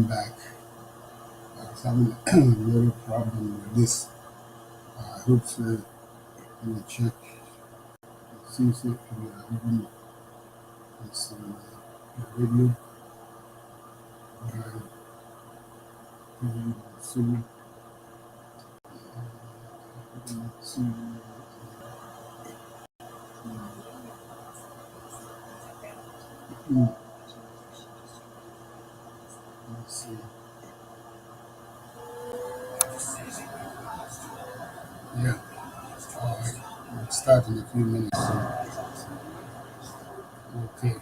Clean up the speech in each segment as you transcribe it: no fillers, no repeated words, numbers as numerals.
back. I was having a little problem with this. I hope so. Let me check. It seems like we are having some radio. See. See. Let's see. Yeah. All right. We'll start in a few minutes. Okay.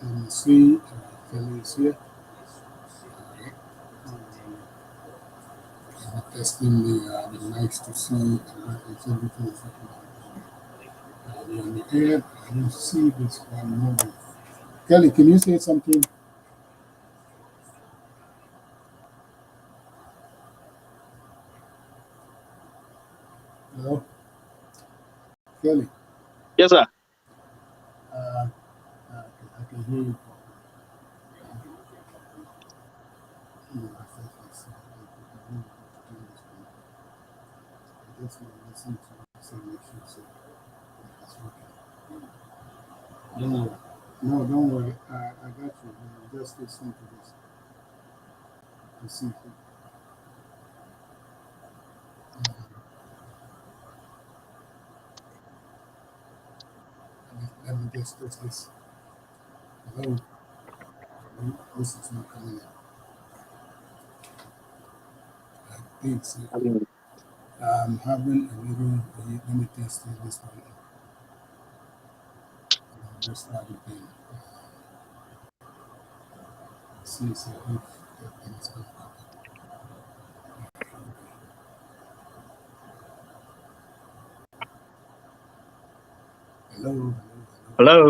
Let me see. Kelly is here. All right. Testing the mics to see if everything is we're on the air. I don't see this one moving. Kelly, can you say something? Hello? Kelly? Yes, sir. Uh, I can hear you. I think it's, I don't know how to do this one. I just want to listen to it, so make sure it's working. Don't worry. No, don't worry. I got you. Just listen to this to see if let me just test this. Hello? This is not coming in. I think so. I'm having a little, let me test this one. Just start again. See if everything is going to happen. Hello, hello, hello. Hello.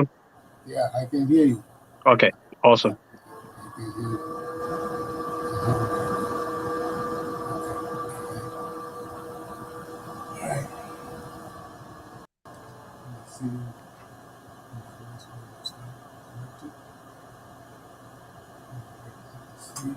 Yeah, I can hear you. Okay. Awesome. I can hear you. All right. Let's see. Let's see.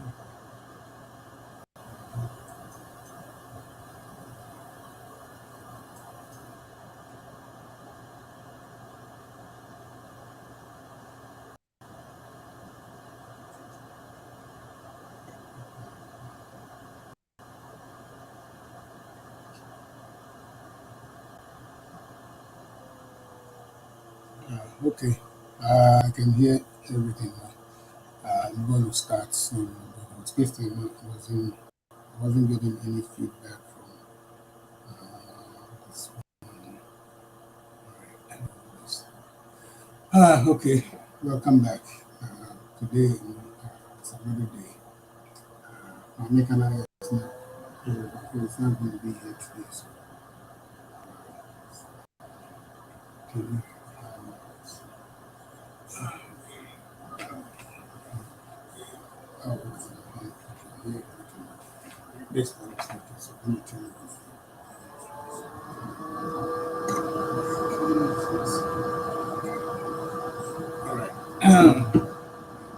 Okay. I can hear everything now. I'm going to start soon. I was wasn't getting any feedback from this one. All right. Okay. Welcome back. Today it's another day. Mami Canada is not going to be here today. So, can you, oh, yeah, this one is not so let me turn it off. All right.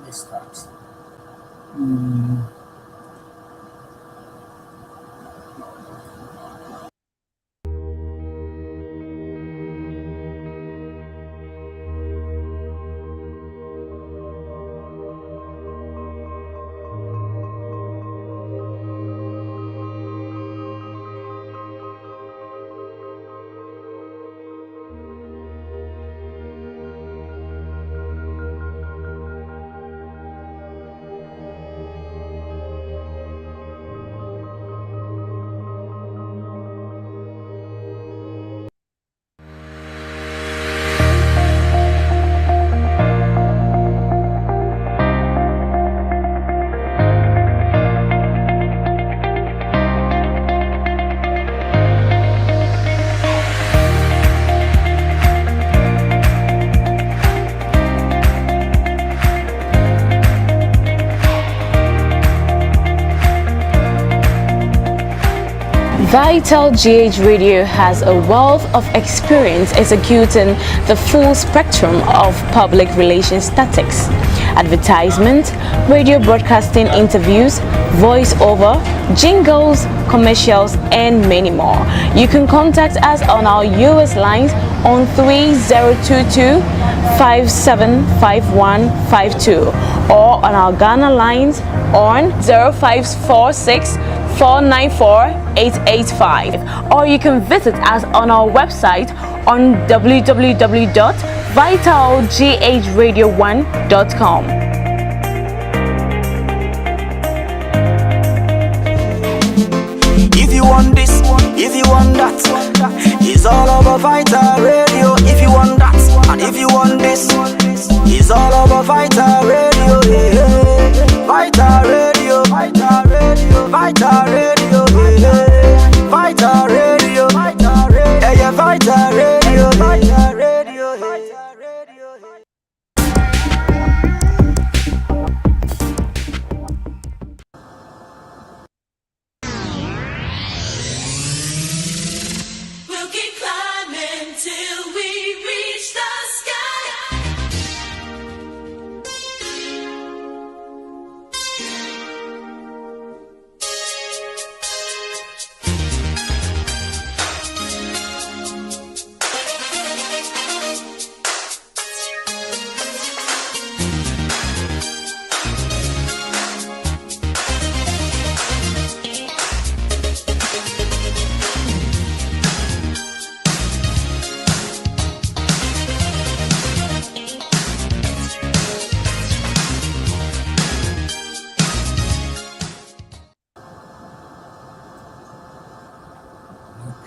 Let's start. Mm, VitalGH Radio has a wealth of experience executing the full spectrum of public relations tactics: advertisement, radio broadcasting, interviews, voiceover, jingles, commercials, and many more. You can contact us on our US lines on 3022 575152 or on our Ghana lines on 0546 494-885, or you can visit us on our website on www.vitalghradio1.com. If you want this, if you want that, it's all about Vital Radio. If you want that, and if you want this, it's all about Vital Radio. Yeah. Vital Radio, Vital Radio, Vital Radio, yeah. Vital Radio, Vital Radio, yeah, Vital Radio, Vital Radio, Vital Radio. We'll keep climbing till we reach the sky.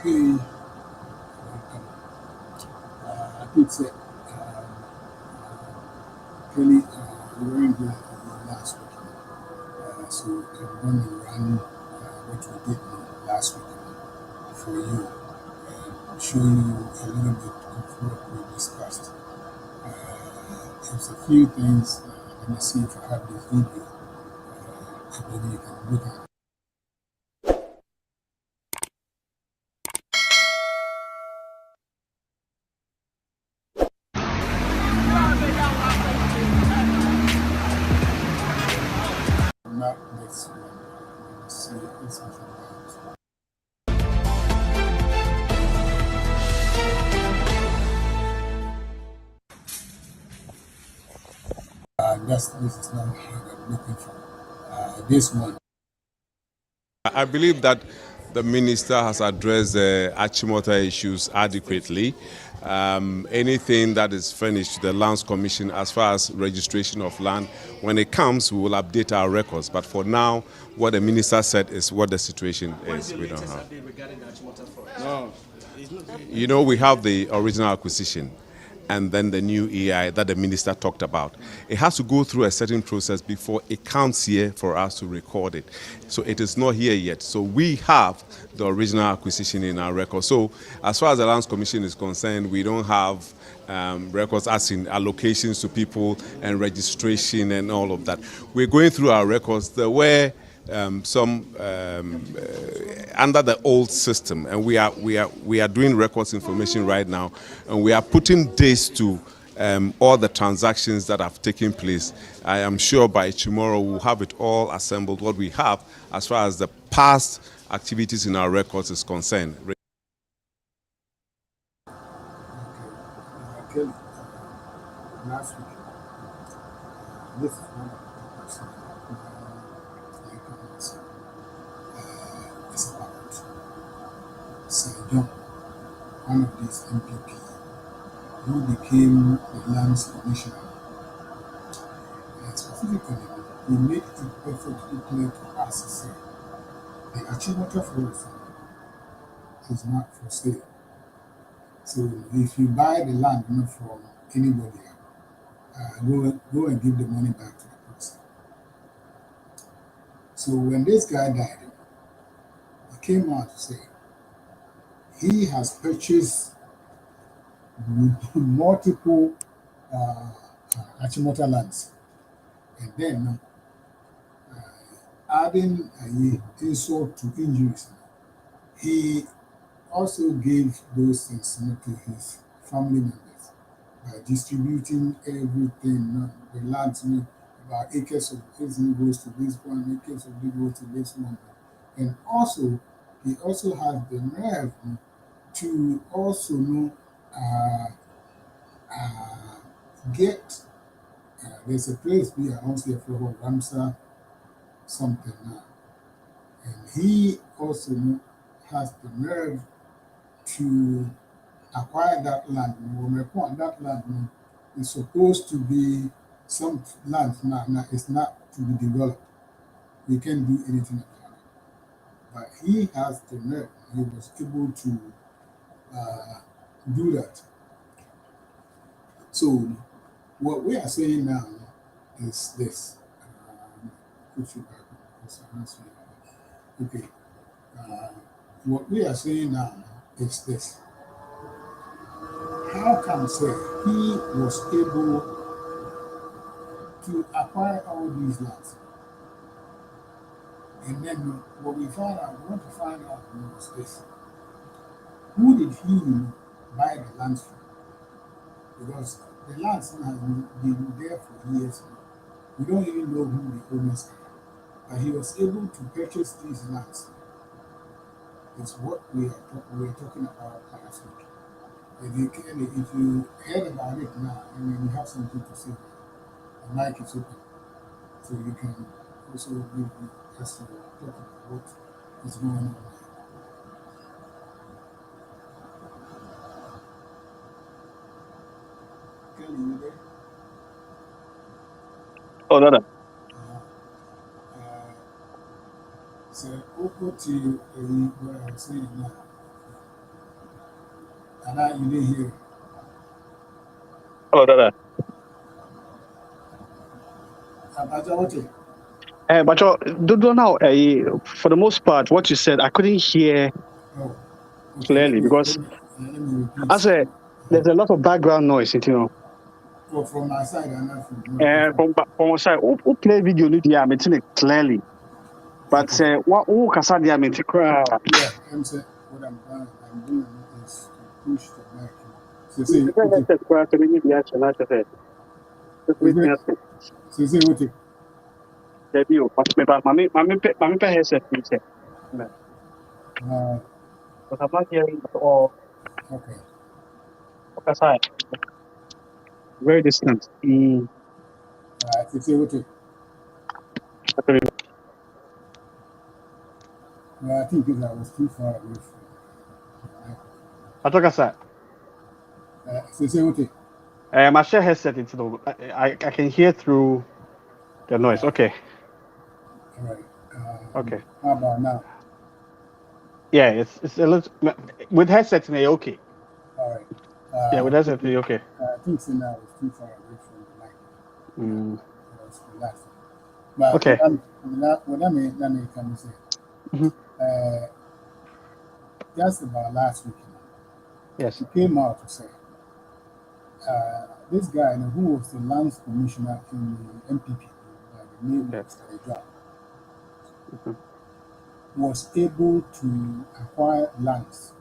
Okay. I think that Kelly, we weren't here last week, so I'm going to run what we did last week for you and show you a little bit of what we discussed. There's a few things. Let me see if I have this video, and then you can look at it. Not this one. Let me see if this was about. This is not what I'm looking for. This one. I believe that the minister has addressed the Achimota issues adequately. Anything that is furnished to the Lands Commission as far as registration of land, when it comes, we will update our records. But for now, what the minister said is what the situation is. We don't have. Regarding the Achimota Forest? No. You know, we have the original acquisition and then the new EI that the minister talked about. It has to go through a certain process before it comes here for us to record it. So it is not here yet. So we have the original acquisition in our record. So as far as the Lands Commission is concerned, we don't have records as in allocations to people and registration and all of that. We're going through our records. There were some under the old system, and we are doing records information right now, and we are putting dates to all the transactions that have taken place. I am sure by tomorrow we'll have it all assembled, what we have as far as the past activities in our records is concerned. Okay. Last week, this is one of the person it's about Sir John, one of these MPP, who became the Lands Commissioner. And specifically, he made it perfectly clear to us to say the Achimota Forest is not for sale. So if you buy the land not from anybody, go and give the money back to the person. So when this guy died, he came out to say he has purchased multiple Achimota lands, and then adding insult to injuries, he also gave those things to his family members by distributing everything. The land, about acres of this goes to this one, acres of this goes to this one. And also, he also has the nerve to also uh, uh, get, there's a place we are also called Ramsar something now. And he also has the nerve to acquire that land. When we acquire that land, is supposed to be some land now it's not to be developed. We can't do anything about it. But he has the nerve. He was able to uh, do that. So what we are saying now is this. Put you back because I'm not saying that. Okay. What we are saying now is this. How come say he was able to acquire all these lands? And then what we found out, we want to find out was this. Who did he buy the lands from? Because the lands have been there for years now. We don't even know who the owners are. But he was able to purchase these lands. It's what we are talking about last week. And if you heard about it now, and then you have something to say, the mic is open. So you can also give us to talk about what is going on there. Kelly, you there? Oh, no, no. So what to what I was saying now, and now you didn't hear it. Oh, no, no. What it? But now, for the most part, what you said, I couldn't hear Oh, okay. clearly because Let me I repeat. said there's a lot of background noise, Oh, from my side and not from your phone. From one side, who play video, I'm it clearly. But Okay. who kasa dia me cry. Yeah, I'm saying what I'm doing is to push the mic. So say what it? Is it? So say what it? Mami pe headset ni say. Uh, But I'm not hearing at all. okay. Kasa very distant. So say what it? I think because I was too far away from. Atokasa. So say what it? My share headset into the I can hear through the noise. Okay. All right. Okay. How about now? Yeah, it's a little with headset okay. All right. Yeah, with headset okay. I think so now I was too far away from the mic. Mm. I was relaxing. But Okay. what I mean, can say, Mm-hmm. just about last week, Yes. he came out to say, this guy who was the lands commissioner in the MPP by the name of Mr. Ejwa, was able to acquire lands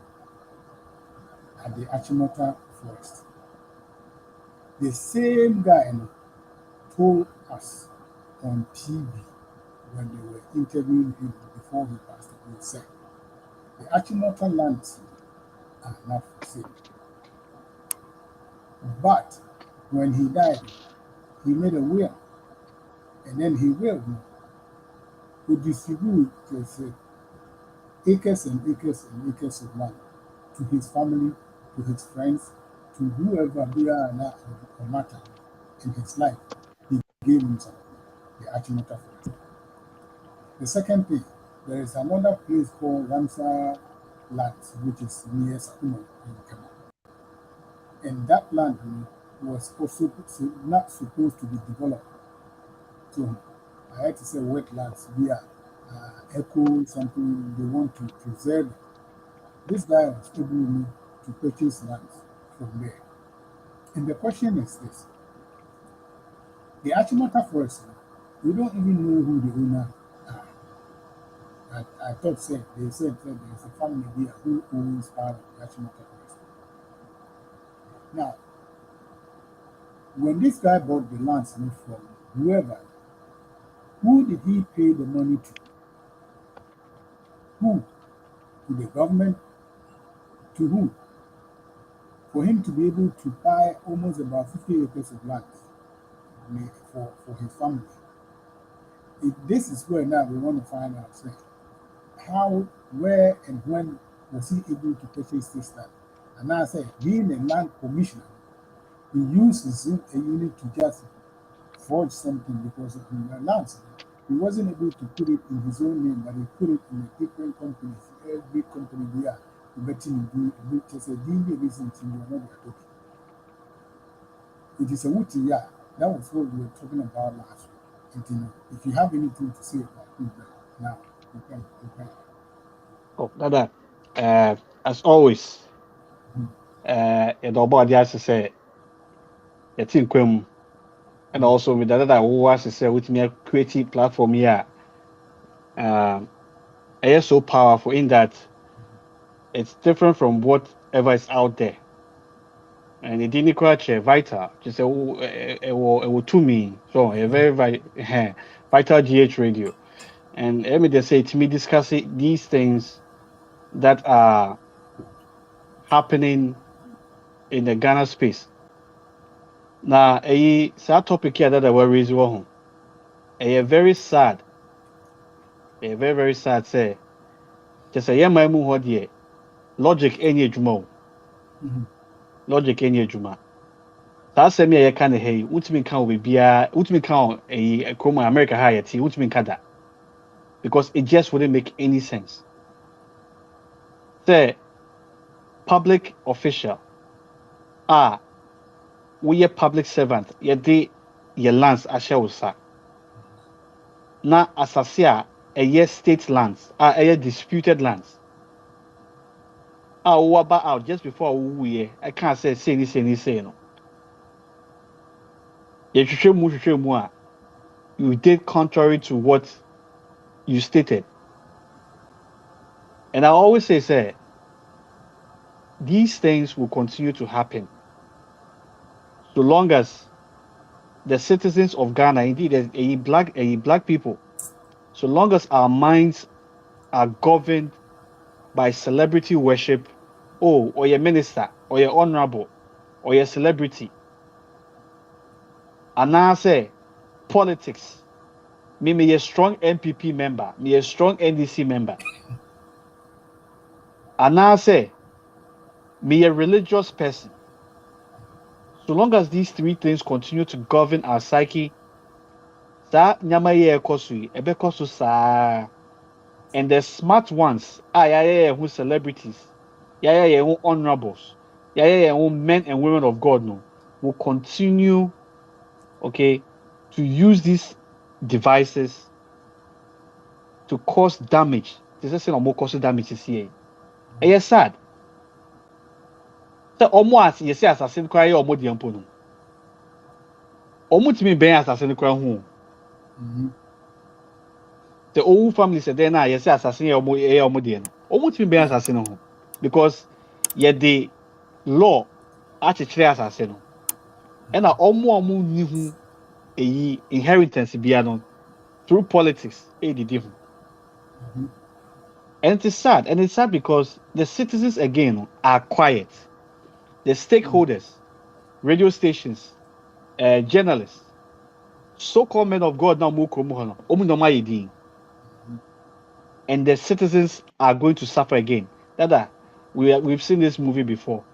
at the Achimota Forest. The same guy told us on TV when they were interviewing him before he passed away, said, the Achimota lands are not for sale. But when he died, he made a will, and then he will to distribute acres and acres and acres of land to his family, to his friends, to whoever they are or matter in his life. He gave him some, the Achimota Forest. The second thing, there is another place called Ramsar lands, which is near Sikaduro in Kenya. And that land was also not supposed to be developed. So I had to say wetlands via echo something they want to preserve. This guy was able to purchase lands from there. And the question is this. The Achimota Forest, we don't even know who the owner are. I thought said they said that there's a family here who owns part of the Achimota Forest. Now, when this guy bought the lands from whoever, who did he pay the money to? Who? To the government? To who? For him to be able to buy almost about 50 acres of land for his family. This is where now we want to find out how, where, and when was he able to purchase this land? And now I say, being a land commissioner, he uses a unit to just forge something because of the lands. He wasn't able to put it in his own name, but he put it in a different company. Every company there, betting do just a deal reason to know what they are talking. It is a wooty, yeah. That was what we were talking about last week. If you have anything to say about it now, you can. Oh, Dada, as always, about the as say, the team kwem, and also with Dada who was to say with me a creative platform here, is so powerful in that it's different from whatever is out there. And it didn't quite vital, just a to me, so a very vital GH radio. And let me just say to me, discussing these things that are happening in the Ghana space. Now, a sad topic here that I will raise one. A very sad, very sad say. Just a young man who had logic any jumo. Logic any juma. That's a mere kind of hey, ultimate count will be ultimate count a chroma America higher tea, ultimate kada. Because it just wouldn't make any sense. Say, public official. We a public servant. Ye lands asha na asase a state lands a disputed lands waba out just before we I can't say no ye mu you did contrary to what you stated. And I always say these things will continue to happen so long as the citizens of Ghana, indeed a black people, so long as our minds are governed by celebrity worship, or your minister, or your honorable, or your celebrity. And now say politics. Me a strong MPP member, me a strong NDC member. And now say me a religious person. So long as these three things continue to govern our psyche, sa nyama ye ekosu, ebe kosu sa. And the smart ones, who celebrities, who honorables, who men and women of God, no, will continue, okay, to use these devices to cause damage. This is more cause damage this year. And yes, sad. So almost you say assassin cry or more the ampono. Almost me ben assassin cry home. The old family said then I say assassin or more the almost me ben assassin home. Because yet the law actually assassin no. And omo ni hu eyi inheritance bia no through politics did ho. And it is sad. And it's sad because the citizens again are quiet. The stakeholders, radio stations, journalists, so-called men of God now and the citizens are going to suffer again. Dada, we've seen this movie before.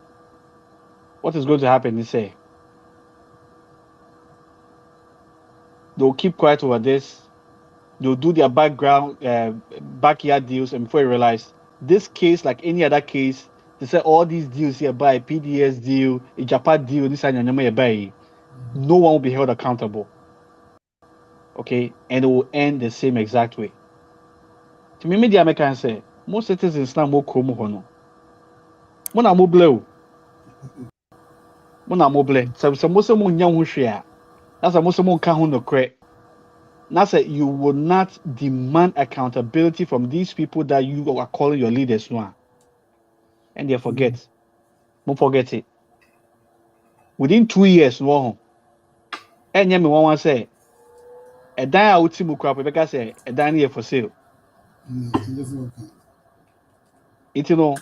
What is going to happen is they'll keep quiet over this. They'll do their backyard deals, and before you realize this case, like any other case, they say all these deals here by PDS deal, a Japan deal, this and no one will be held accountable. Okay, and it will end the same exact way. To me, the American say most citizens now more chromo hono. Mona mobile. Mona mobile. So most of them nyam ho hwe a. That's most of them ka ho no kre. Now say you will not demand accountability from these people that you are calling your leaders now. And they forget. Don't forget it. Within 2 years, no. And you me one say, a die out to crap because say a die here for sale. This is okay. It you know,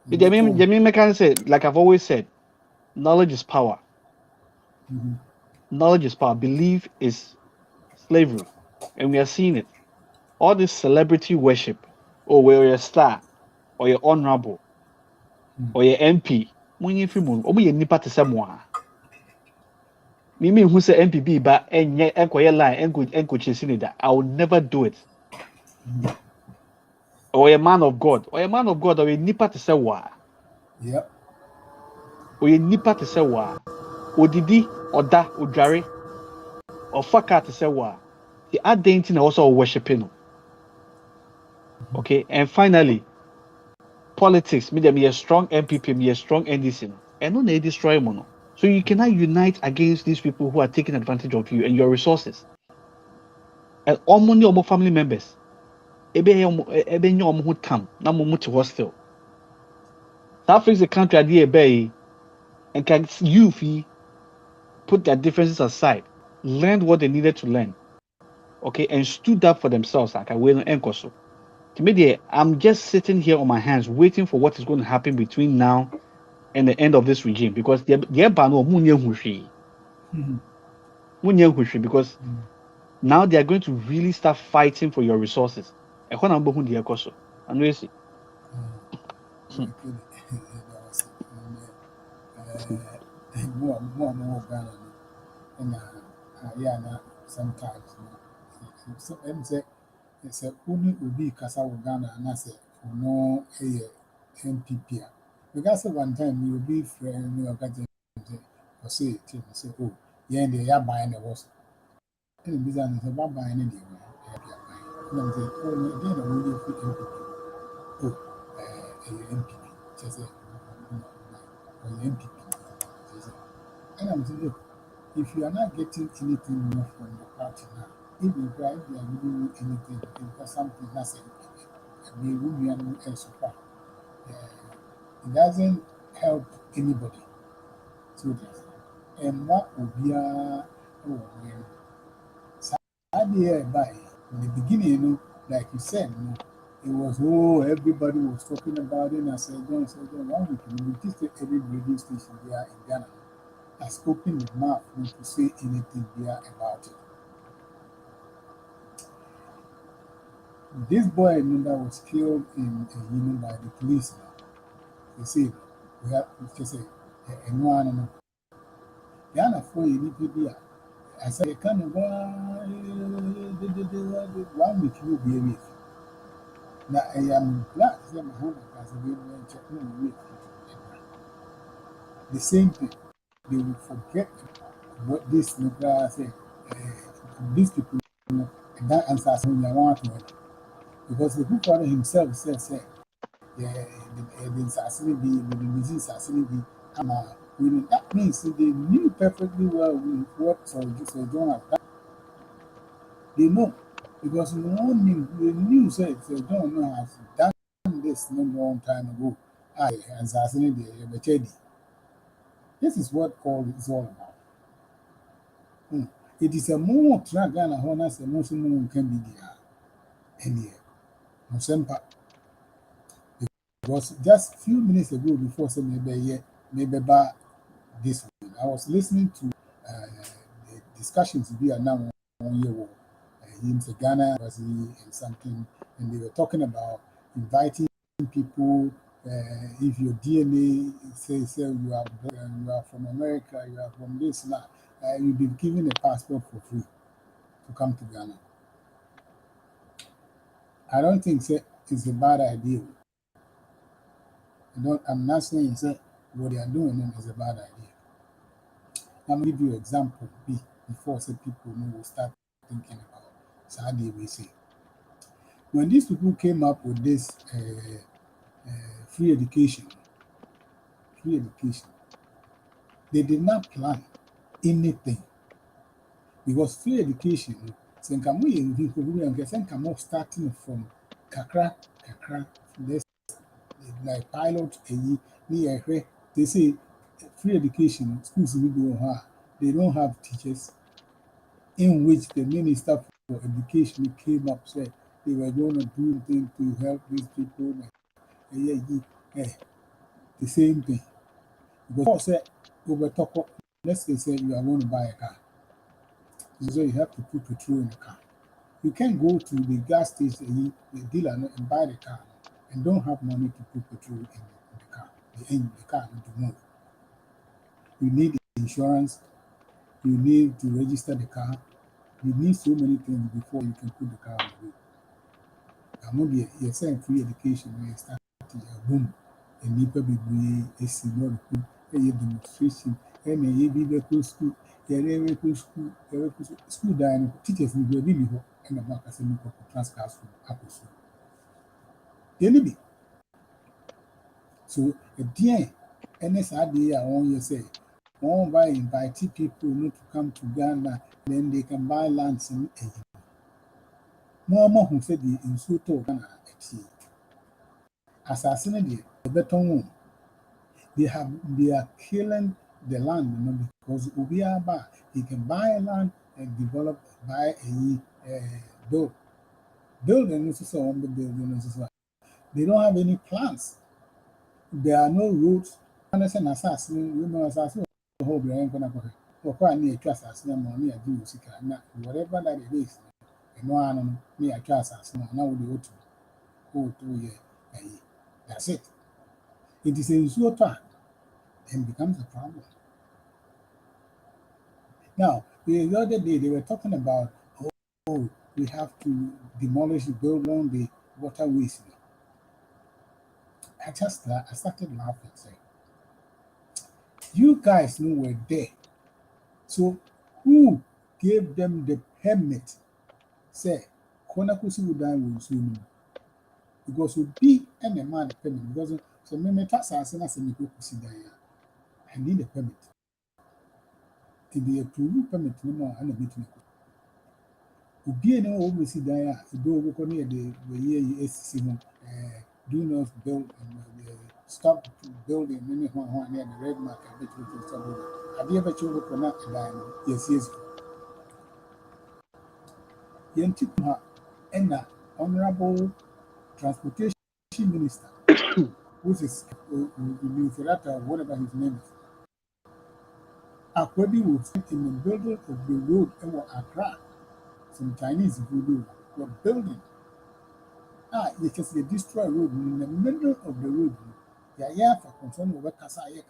the can say, like I've always said, knowledge is power. Knowledge is power. Belief is slavery. And we are seeing it. All this celebrity worship. Oh, well, you're a star, or you're honorable, or you're MP. When you feel more, or you nipa to someone. Mimi who say MPB, but and yet enquire line, and chasing that. I will never do it. Or a man of God, or a man of God, or a nipa to say wa, Yep. or a nipa to say wa, odidi, or da, or jare, or faka to say wa. The identity also worshiping. Okay, and finally, politics. Me them a strong MPP, me a strong NDC. No, and no, they destroy mono. So you cannot unite against these people who are taking advantage of you and your resources. And all money, all family members. Ebe nye omo ho tam na mo mo te hostel. South Africa country ade ebe and can youth put their differences aside, learned what they needed to learn, okay, and stood up for themselves. Like I will enkoso. To me, I'm just sitting here on my hands, waiting for what is going to happen between now and the end of this regime because they're because now they are going to really start fighting for your resources. And you see. More Ghana. And yeah, sometimes. So, and say, it's a only Ubi Casa Ghana, and I say, for no MPP. Because one time you'll be friend, you'll get or say, oh, yeah, and they are buying the horse. And the business is about buying anyway. And I'm saying, oh, no, then I will fit MPP. Oh, MPP. Just say, or MPP. And I'm saying, look, if you are not getting anything more from the party now, if you are giving you anything, because something that's a woman and support, it doesn't help anybody. So that's and what would be idea by in the beginning, like you said, it was everybody was talking about it. And I said, John, 1 week, we just every radio station there in Ghana has opened the mouth not to say anything there about it. This boy that was killed in by the police. They say we have to say and one Ghana for you people. I said, kind of 1 week will be a week. Now I am glad to say my home as a week. The same thing. They will forget what this nuclear say. These people, and that answers when you want to. Because the people himself says, the assassination, the disease assassination, that means they knew perfectly well what Sir John had done. They know. Because no they knew Sir John has done this no long time ago. I assassinated the Bechedi. This is what all is all about. It is a more track than a honest emotion can be there. Any Musempa. Because just a few minutes ago, before saying maybe this one, I was listening to the discussions we are now on year in Ghana and something, and they were talking about inviting people. If your DNA says you are from America, you are from this now, you'll be given a passport for free to come to Ghana. I don't think it's a bad idea. I'm not saying what they are doing is a bad idea. I'm going to give you an example before people will start thinking about Saudi we say. When these people came up with this free education, they did not plan anything. Because free education, So nka mo ye vehicle bi nka say nka mo starting from kakra, this like pilot ni ye they say free education schools we go they don't have teachers in which the minister for education came up said they were going to do things to help these people. The same thing. Because say over talk, let's say you are going to buy a car. So you have to put petrol in the car. You can't go to the gas station, the dealer, and buy the car and don't have money to put petrol in the car. The car to move. You need insurance. You need to register the car. You need so many things before you can put the car on the road. I'm not you're saying free education when you start a boom. And people be a senior a demonstration. And a be school. School dying teachers in the baby and the back as a new transfer school. Be. So a dear NSID I want you say, one by inviting people not to come to Ghana, then they can buy lands in a more who said the insulto Ghana assassinate the beton they are killing the land because Ubiaba he can buy land and develop buy a building on the building. They don't have any plans. There are no roads. An assassin, you know, assassin, whole brain gonna go. Or quite near trust assassin, money, I do, whatever that it is. And one me, I trust assassin, now we go to year. That's it. It is a short time and becomes a problem. Now, the other day they were talking about, oh, we have to demolish, build on the waterways. I started laughing, saying, you guys know we're there. So who gave them the permit? Say, Konakusi would die will soon. Because would be any man permit. Because so many tasks as a see there. I need a permit. To be approved permit no more and a bit. Would be any old see there. Do work near the year SC do not build stop building many one near the red mark and bit of have you ever chosen for not to die? Yes. Yentipa and Honorable Transportation Minister, which is Muferata, whatever his name is. Akwebi will sit in the building of the road and Accra. Some Chinese voodoo were building. You can see a destroyed road in the middle of the road. They are for concern over Kasaya.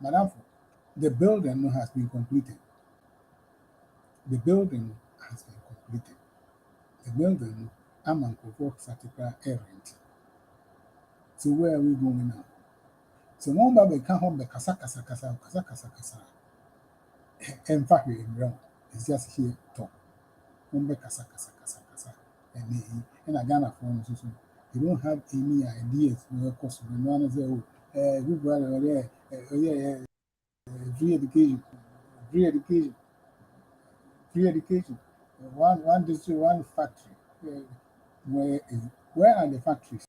Madam, the building has been completed. The building has been completed. The building, I'm on Satika errand. So where are we going now? So one baby come home the kasa. In fact, we're in ground. It's just here talk. One be kasa. And I Ghana from so you don't have any ideas where cost of no one say, oh, good brother, free education. One district, one factory. Where are the factories?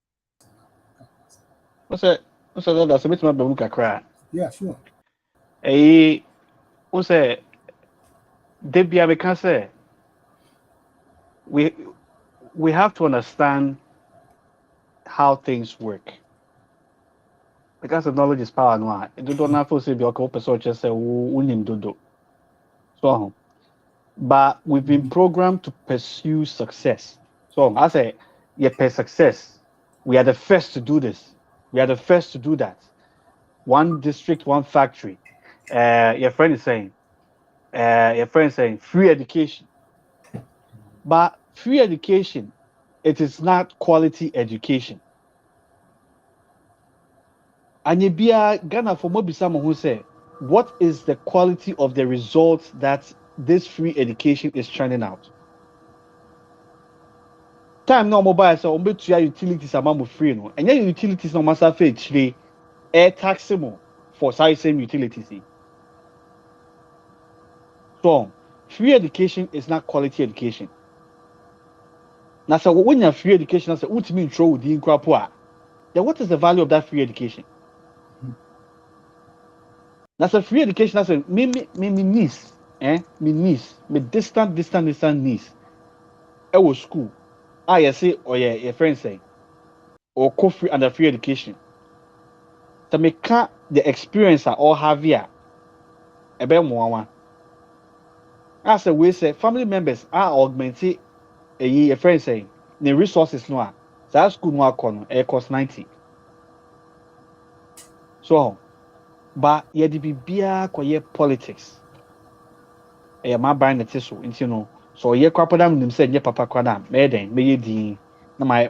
What's that? That's a bit more than cry. Yeah, sure. What's that? Debia, we can say we have to understand how things work. Because the knowledge is power, no. You don't have to say be okay, person just say unim dodo. So, but we've been programmed to pursue success. So I say, yeah, per success. We are the first to do this. We are the first to do that. One district, one factory. Your friend is saying, free education. But free education, it is not quality education. And Ghana for Mobisa who say, what is the quality of the results that this free education is churning out? Time no mobile so to utilities amount free no. And your utilities no masa fe air taxable for same utilities. So free education is not quality education. Now, so when you're free education, that's what mean throw the incorpora. Then what is the value of that free education? That's a free education. That's a me niece, me niece, me distant niece. I was school. I say, or yeah, your friend say, or free under free education. So me can't the experience I all have here. A bit more. As a way say, family members are augmented a year, a friend saying, the resources no. So school no account, it cost 90. So, but yeah, the bibia koye politics. My buying the tissue, you know. So yeah, kwapadam nim say yeah papa kwadam, me den, me ye din. Na my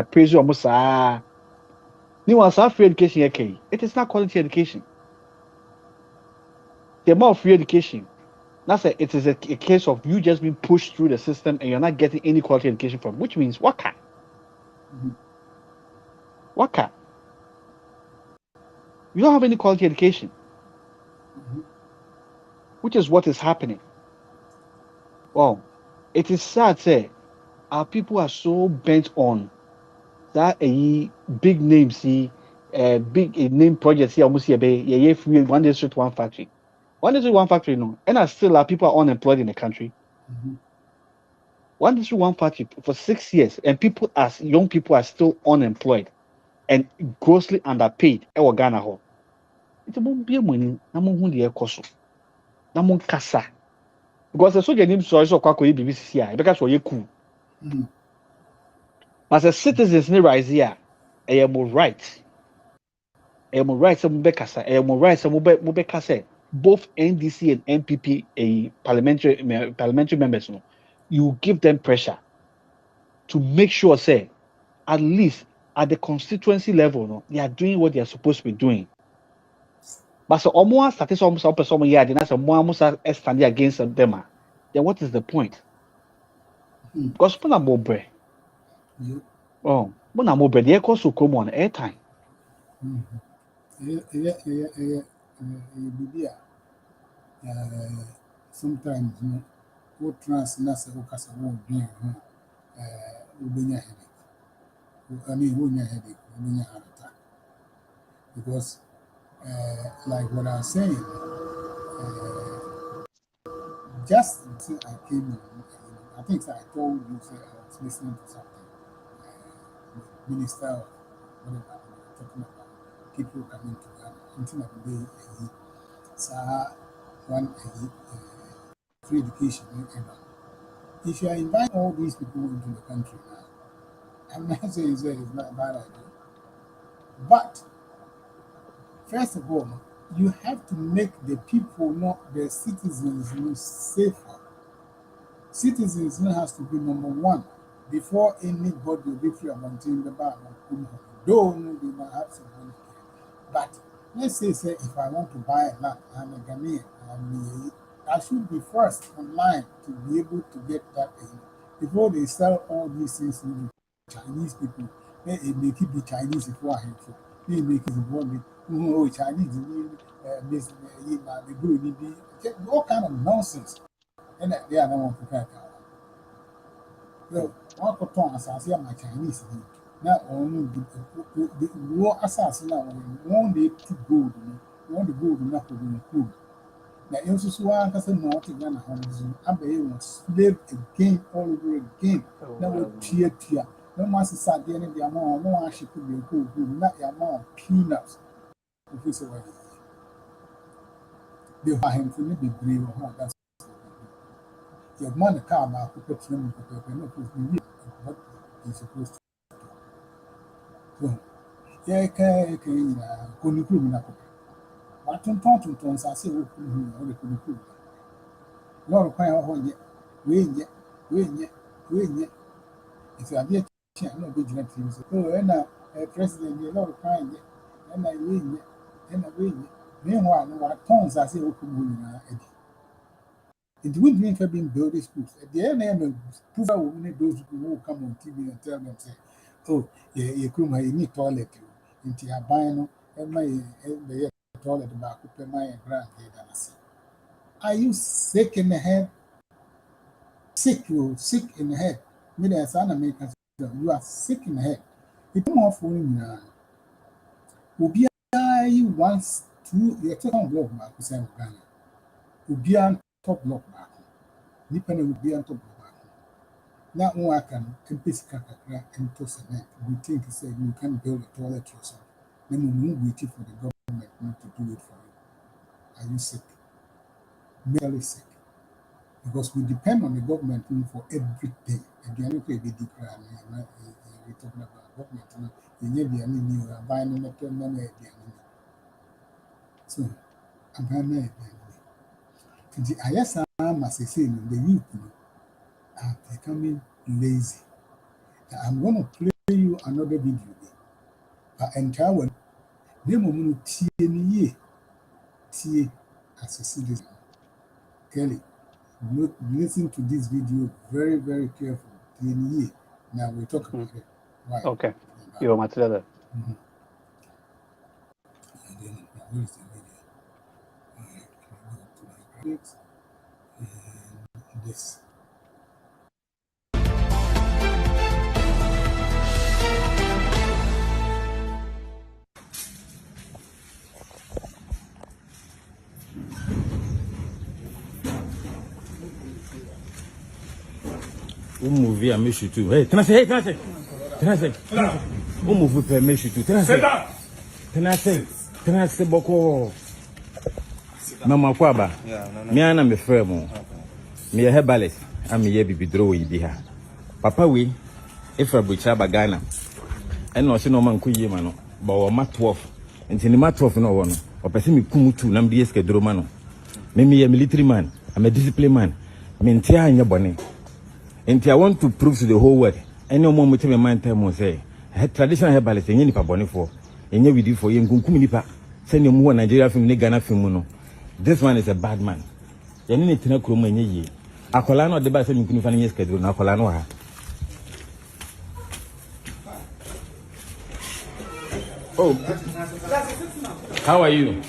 praise you almost ni was free education okay. It is not quality education. The more free education. That's it is a case of you just being pushed through the system and you're not getting any quality education from, which means waka. Waka. You don't have any quality education, which is what is happening. Well, it is sad, say, our people are so bent on that a big name, see, big name project, see, almost yeah, free 1 district, 1 factory. 1 district, 1 factory, no. And still, our people are unemployed in the country. 1 district, 1 factory for 6 years, and people as young people are still unemployed and grossly underpaid. Ewa Ghana ho. It's a be money. Namun hundi ekoso. Namun kasa. Because the soldier name so kwa kwa BBC here. Because we cool. As a citizens ni rise here. I am right. I am right. Some be kasa. I am right. Some be kasa. Both NDC and NPP parliamentary members, no, you give them pressure to make sure, say, at least at the constituency level, no, they are doing what they are supposed to be doing. But so almost started almost up some year, then as a more almost standing against them, then what is the point? Because when I'm over, oh, when I'm over, they cost so come on airtime. Sometimes, you know, what trans nasa okasa won't be ubenya headache. I mean, ubenya headache, ubenya heart attack. Because, like what I was saying, just until I came in, I think I told you, say, I was listening to something, minister or whatever, talking about people coming to Ghana, until I day, so one free education, ever. If you are inviting all these people into the country now, I'm not saying it's not a bad idea. But, first of all, you have to make the people, not the citizens, safer. Citizens has to be number one before anybody will be free about the bar. Though they might have some money. But let's say if I want to buy a land, I'm a Ghanaian, I should be first online to be able to get that before they sell all these things to Chinese people. They make it be Chinese before I have to. They make it the Chinese, all kind of nonsense. And they are not prepared. Well, one could talk as I say my Chinese. Now, only the war assassin now, one day to gold, one the gold, not to be included. Now, you also want to say no to Ghana homes. I was slave again, all over again. Now, we're tear. No master sat there in the amount, no one should be a good, not the amount of peanuts. If it's away. They are him to be brave or that's. Your money come out to put them what he's supposed to do. Yeah, couldn't prove enough. What to say, we couldn't prove. Not a kind of yet. Wait. If you are there, no good things. Oh, and a president, you're not crying yet. And I win yet. And I win yet. Meanwhile, what tongues I say, we couldn't. It wouldn't mean for being building schools. At the end, those people who come on TV and tell them, say, oh, you need toilet. Into your buying, and my toilet about my grandkid and I see. Are you sick in the head? Sick, you sick in the head. Maybe as an American, you are sick in the head. It's more for you. Ubi wants to, you take on block back, you say, Ubi top block back. Nippon will be on top block back. Now, one can piece kakra into cement. We think say you can build a toilet yourself. Then we won't wait for the government not to do it for you. Are you sick? Merely sick. Because we depend on the government for everything. Again, we talking about government. You are buying a so, I'm buying a yes, I must say, the youth are becoming lazy. I'm going to play you another video. But entire one, they will TNE as a citizen. Kelly, listen to this video very, very carefully. TNE. Now we talk about it. Right. Okay. You're my brother. Where is the video? And this. Movie and make you too. Hey, can I say? Movie per make you too. Can I say? Boko. Mama Kwaba. Me ana me frère me a herbalist. I'm a baby draw here. Papa we if I butcher Ghana. And no see no man kuye mano. But mat 12. And in the mat 12 no one. Or person me kumutu nam di Sikaduro mano. Me a military man. I'm a disciplined man. Me ntia anya bone. And I want to prove to the whole world. Any moment my mind time will say, traditional herbalist, and any paboni for, and you do for Yenkuminipa, send you more Nigeria film, Ghana film. This one is a bad man. You need to know Krumani. Akolano, the best in Kunifani schedule, Akolano. Oh, how are you?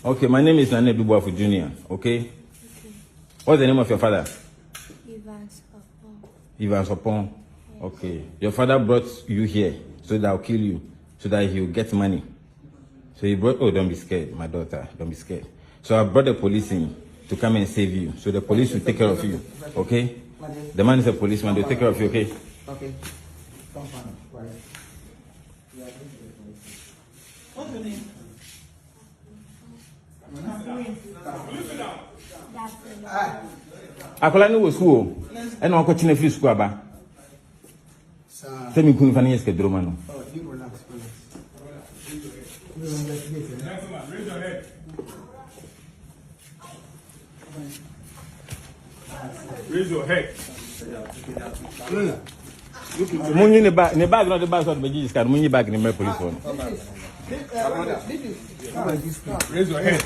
Okay, my name is Nane Dubuafu Jr. Okay, what's the name of your father? Ivan Sopon. Okay. Your father brought you here so that I'll kill you, so that he'll get money. So he brought, oh, don't be scared, my daughter, don't be scared. So I brought the police in to come and save you. So the police will take care of you, okay? The man is a policeman, they'll take care of you, okay? Okay. What's your name? Akolani was school, and I'll continue free school. Tell me, couldn't find Sikaduro mano. Raise your head. Money in the bag, not the bag of the Jesus card. Money back in the police one. Raise your head.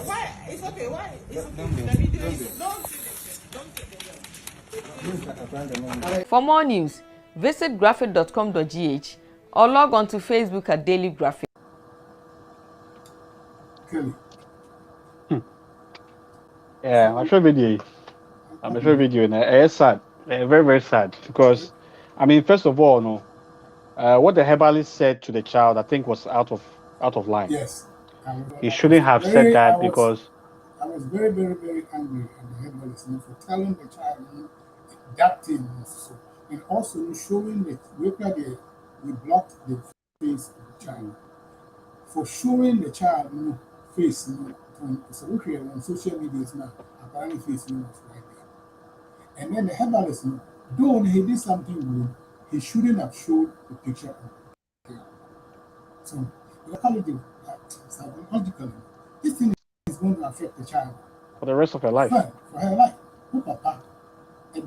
Why? It's okay. Why? For more news, visit graphic.com.gh or log on to Facebook at Daily Graphic. Kelly. Yeah, I'm sure video. And it's sad. Very, very sad. Because, I mean, first of all, no, what the herbalist said to the child, I think, was out of line. Yes. He shouldn't have said that because I was very, very, very angry at the herbalist for telling the child that thing was so. And also showing that we blocked the face of the child. For showing the child face, so we create on social media now, apparently face was right there. And then the herbalist, though he did something good, he shouldn't have showed the picture of the child. So, psychologically, this thing is going to affect the child for the rest of her life. For her life. Who papa and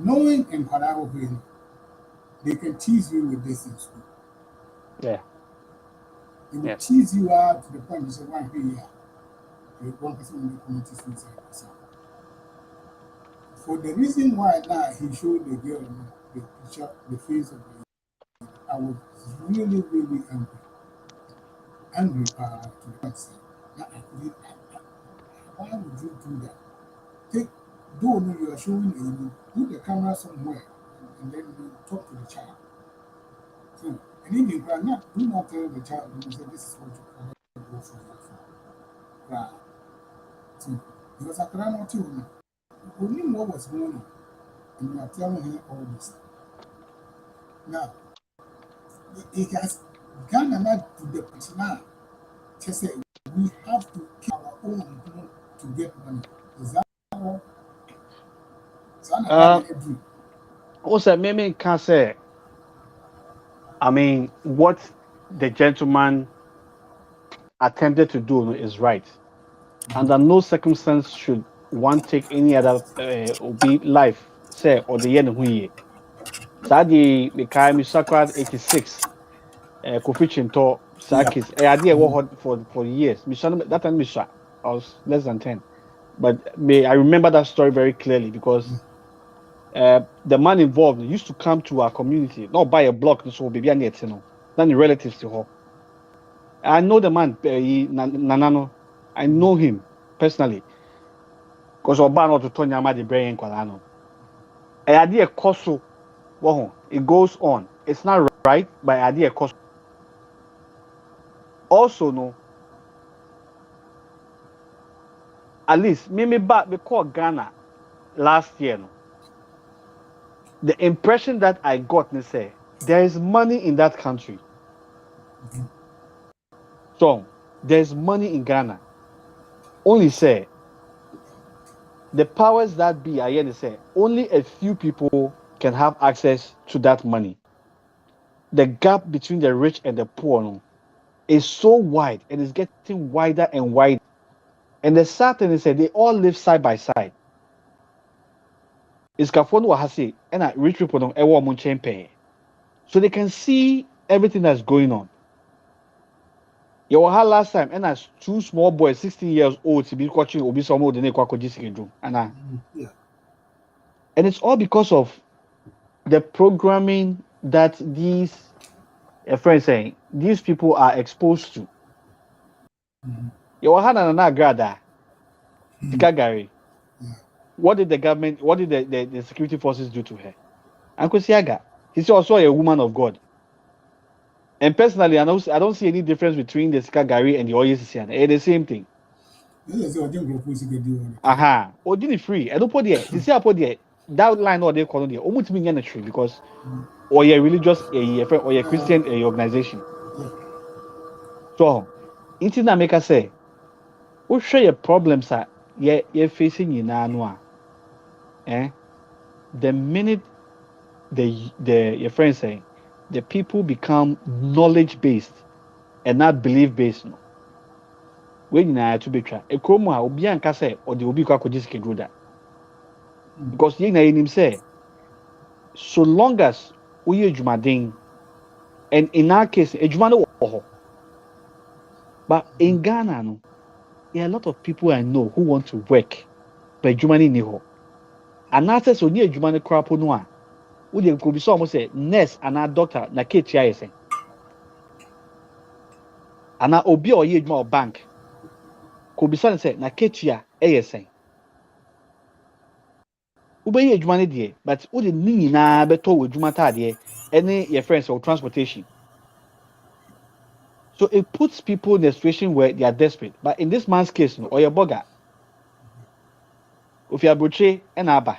knowing in Paraguay, they can tease you with this in school. Yeah. They will tease you out to the point you say, why here? One person in the community suicide. For the reason why now he showed the girl the picture, the face of the I was really, really angry. angry to the point say, why would you do that? Take, though you are showing you put the camera somewhere and then you talk to the child. So, and if you are not, do not tell the child, you say, this is what you cannot go for. Right. So, because I cannot tell you, only what was going on, and you are telling him all this. Now, it has gone not to the point now to say we have to kill our own to get money. Is that all? So, I'm not agree. Also, maybe can say, I mean, what the gentleman attempted to do is right. Under no circumstance should one take any other be life, say, or the end hui. Sadi Mikai Misakra 86, Kofi Chinto, Sakis, I did work for years. Misha, that time Misha, I was less than 10. But I remember that story very clearly because the man involved used to come to our community, not buy a block, so baby, and yet, then the relatives to her. I know the man, Nanano. I know him personally. Because Oba not to Tonya ma the brain kwalano. I idea koso. It goes on. It's not right, but idea koso. Also, no, at least me back me call Ghana last year. No, the impression that I got, me say there is money in that country. So there's money in Ghana. Only say the powers that be, I hear they say only a few people can have access to that money. The gap between the rich and the poor, no, is so wide and it's getting wider and wider. And the sad thing is that they all live side by side. It's Kafon Wahasi and rich people don't ever pay. So they can see everything that's going on. You had last time, and as two small boys, 16 years old, to be watching Obi Somo the Nekwa and it's all because of the programming that these friends saying these people are exposed to. You had an grada, Tikagari. What did the government, what did the security forces do to her? Uncle Siaga, he's also a woman of God. And personally, I don't see any difference between the Sikagari and the Oyesian. They're the same thing. Aha. Or didn't free. I don't put there. To see I put there. That line or they call there. Almost mean a tree because or a religious or a Christian organization. So, internet maker say, what share your problems are you're facing in Anua. The minute your friends say the people become knowledge based and not belief based, no. When you to be try a chromo, obi anka say or the obi kwa Sikaduro that because you na him say so long as we jumadin and in our case ejuma no wo. But in Ghana no, there are a lot of people I know who want to work but ejuma ni ho. And after so near ejuma no crap no a we dey go be so almost say nurse and a doctor na ketia yesen. Ana obi or ye ejuma bank could be say na ketia yesen. Ubeye adwuma ne de but wo de ni nyina beto wo adwuma tade any your friends or transportation. So it puts people in a situation where they are desperate. But in this man's case, no, or your burger, if you are broche and aba,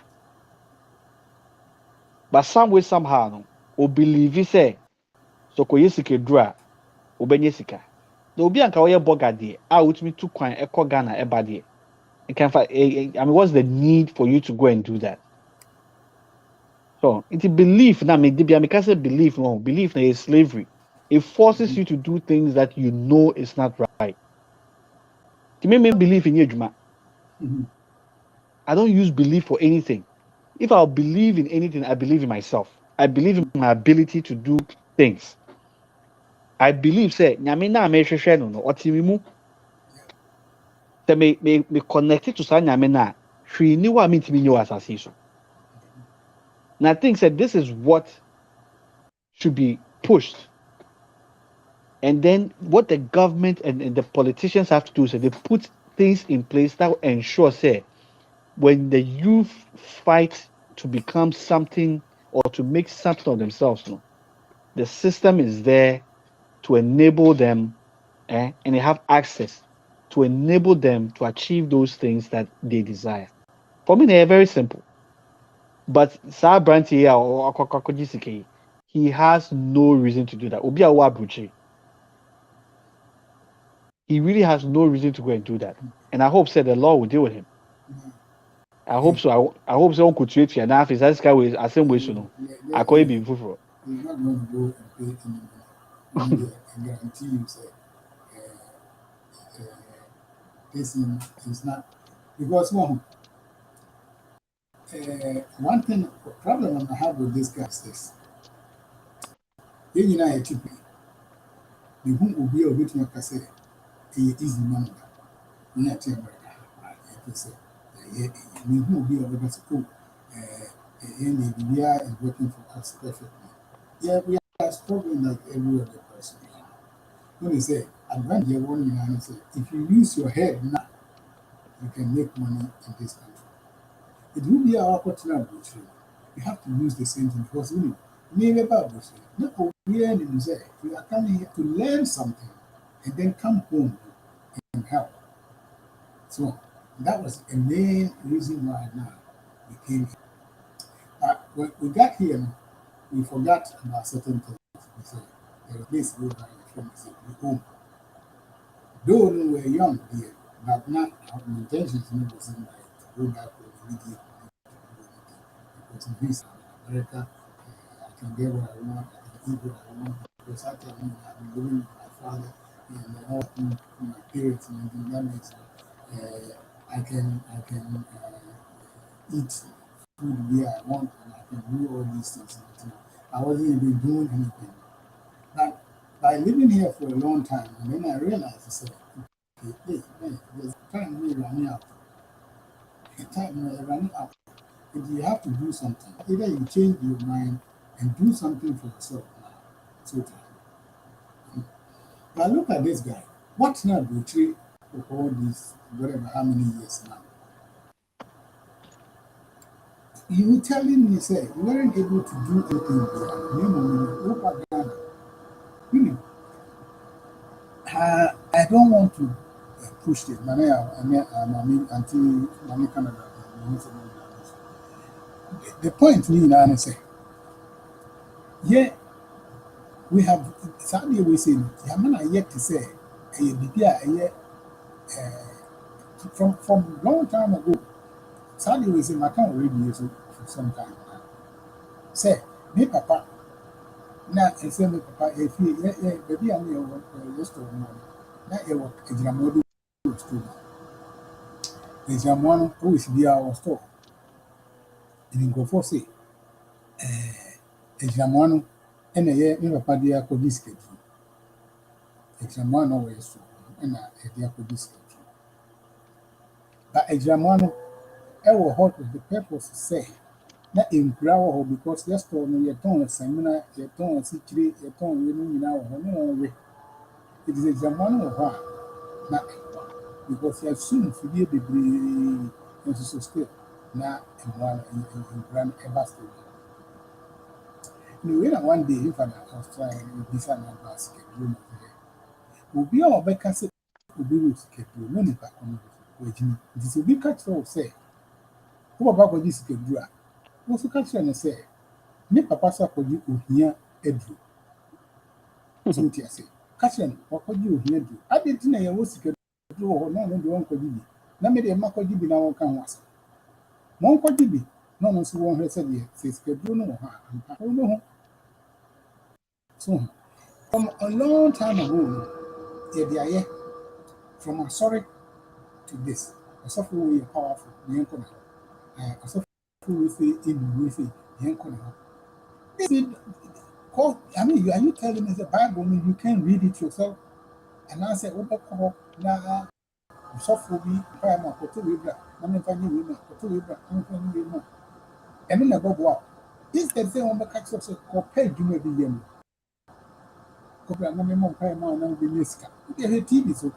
but some way somehow, no, or believe you say, so ko yesike dra, obenye sika. The obi anka oye burger de, out me to kwan eko Ghana eba de. And can I mean, what's the need for you to go and do that? So it's a belief now. Me can't say belief, no, belief is slavery. It forces you to do things that you know is not right. To make me believe in you, I don't use belief for anything. If I believe in anything, I believe in myself. I believe in my ability to do things. I believe, say, nyame na me hwehwe no no otimi mu. Say me connected to sa nyame na hwe ni wa mentimi nyo asase so. Now I think that this is what should be pushed. And then what the government and the politicians have to do is that they put things in place that will ensure, say, when the youth fight to become something or to make something of themselves, no, the system is there to enable them, and they have access to enable them to achieve those things that they desire. For me, they're very simple. But Sir Branty or Akokokojisike, he has no reason to do that. Obi Awa Bruche, he really has no reason to go and do that. And I hope said the law will deal with him. I hope so. I hope so. Could treat you enough. Is that guy with a same way, so no. I call it be full. He's not going to go and pay any money. I guarantee you, say, this is not because one thing problem I have with this guy is this. You know, I keep the whom will be a bit more say he is the man that you know America. I say the whom will be a bit school and the media is working for us perfectly. Yeah, we are struggling like every other person. When you say advantage one and say if you use your head now, you can make money in this country. It will be our opportunity. We have to use the same thing because maybe about this. We are coming here to learn something and then come home and help. So that was the main reason why now we came here. But when we got here, we forgot about certain things. We said, there was this go by the friend said, we home. Though we were young here, but not our intentions wasn't like to go back to the media. Because in this America, I can get what I want, I can eat what I want. Because I tell you, I've been living with my father and all my parents, and that makes I can eat food where I want, and I can do all these things. I wasn't even doing anything. But by living here for a long time, and then I realized, I said, okay, hey, man, there's time really running out. The time running out. And you have to do something. Either you change your mind and do something for yourself now. So but look at this guy. What's not Butchie for all these, whatever, how many years now? You were telling me, say, you weren't able to do anything there. Look at Ghana. Really, I don't want to push it. Until Canada. The point me now is say, yeah, we have sadly we say, Yamana yet to say, from long time ago, sadly we say, my can't already for some time now. Say, me papa, now I say, me papa, if you, baby, I'm your yesterday morning, now you work a Jamodo store. The Jamon always be our store. And in go for say, a Jamon and a year, never padia could discount. A Jamon always so, and a dear could discount. But a Jamon, I will hold with the purpose to say, not in growl because just told me your tongue, seminar, your tongue, secret, your tongue, women in our home. It is a Jamon of her, not because you have soon to be a degree in society. Now, and one in grand ambassador. One day, if I was trying to design my basket, will be all back as it will be with schedule, many back on which it is a big catch all say. Who about this schedule? What's the catch and say? Nip papa for you here, Edru. So what you say? Catching, what could you here do? I didn't know you was schedule or no, no, don't could be. Now, maybe a Mako Gibi now can was. One could be. No one who won't have said, says schedule no harm. So, from a long time ago, yeah, from a sorry to this, a soft way powerful, Yankona, a soft way say in with Yankona. I mean, are you telling me the Bible? You can read it yourself? And I said, oh, now, soft will be primer for 2 weeks, and then find you for 2 weeks, and then I go up. This the thing on the catch of or pay you may be young. okra na me mom kai ma na be neska the TV so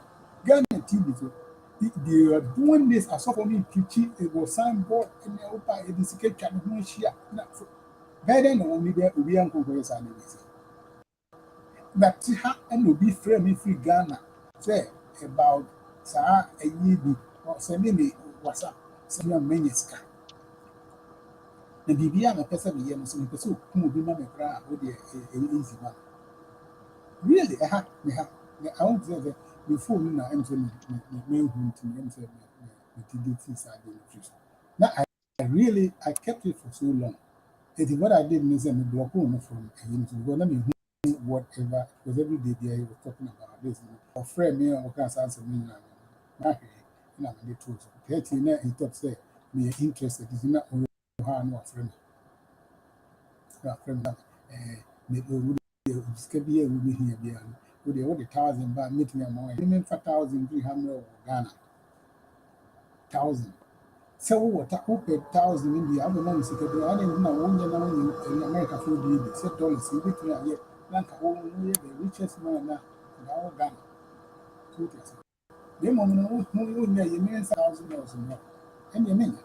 Ghana TV so they are doing this. I saw for me preaching it was signboard and the opa edisike twa no hia na guide no only there obi an konko yes and say but ha and obi frame me free Ghana say about sa ayi bi or send me WhatsApp send me menyeska na bibia na pesa bi ye no so me pesa ku obi ma me kra o de easy man really I want to say that before me na em say me hu to me em say me TDT side in the future. Now I kept it for so long. It is what I did is me block on from to go na me hu whatever because every day they were talking about this. Or friend me or can answer me na na me told so. 30 na he talk say me interested is not only how no friend. Na friend me be here with me here with the 1,000 baht meeting among women for 1,300 Ghana. 1,000. So what I hope 1,000 in the other months Sikaduro. I didn't know one in America for the set dollars in between a year. Like the richest man in our Ghana. So they moment who near you mean $1,000 and you mean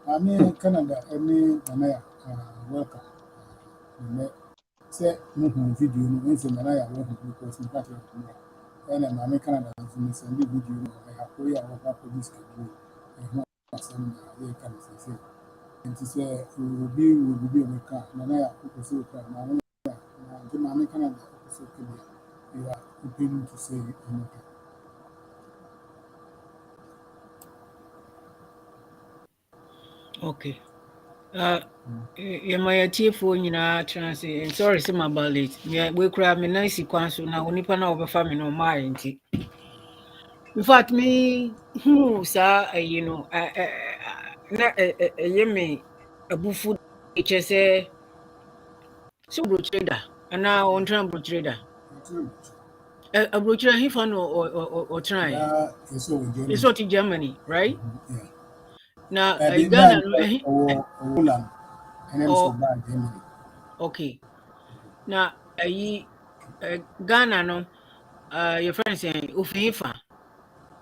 I mean Canada, I mean welcome. Say video no when say na ya wo because in fact and I'm making an send the video no I have to ya work for this schedule and no some they can say and to say will be on car na ya ko so ka na the man Canada so you are open to say anything. Okay. My TFO nyina transit. Sorry, say my late. We cry me nice kwan so na onipa na obefa me no my nti. In fact, me who sir, you know, na me abufu say so bro trader and now on tram bro trader. A bro trader he fan or try. It's what in Germany, right? Yeah. Now The Ghana or Holland and I'm so bad Germany. Okay. Now Ghana no your friend say ufifa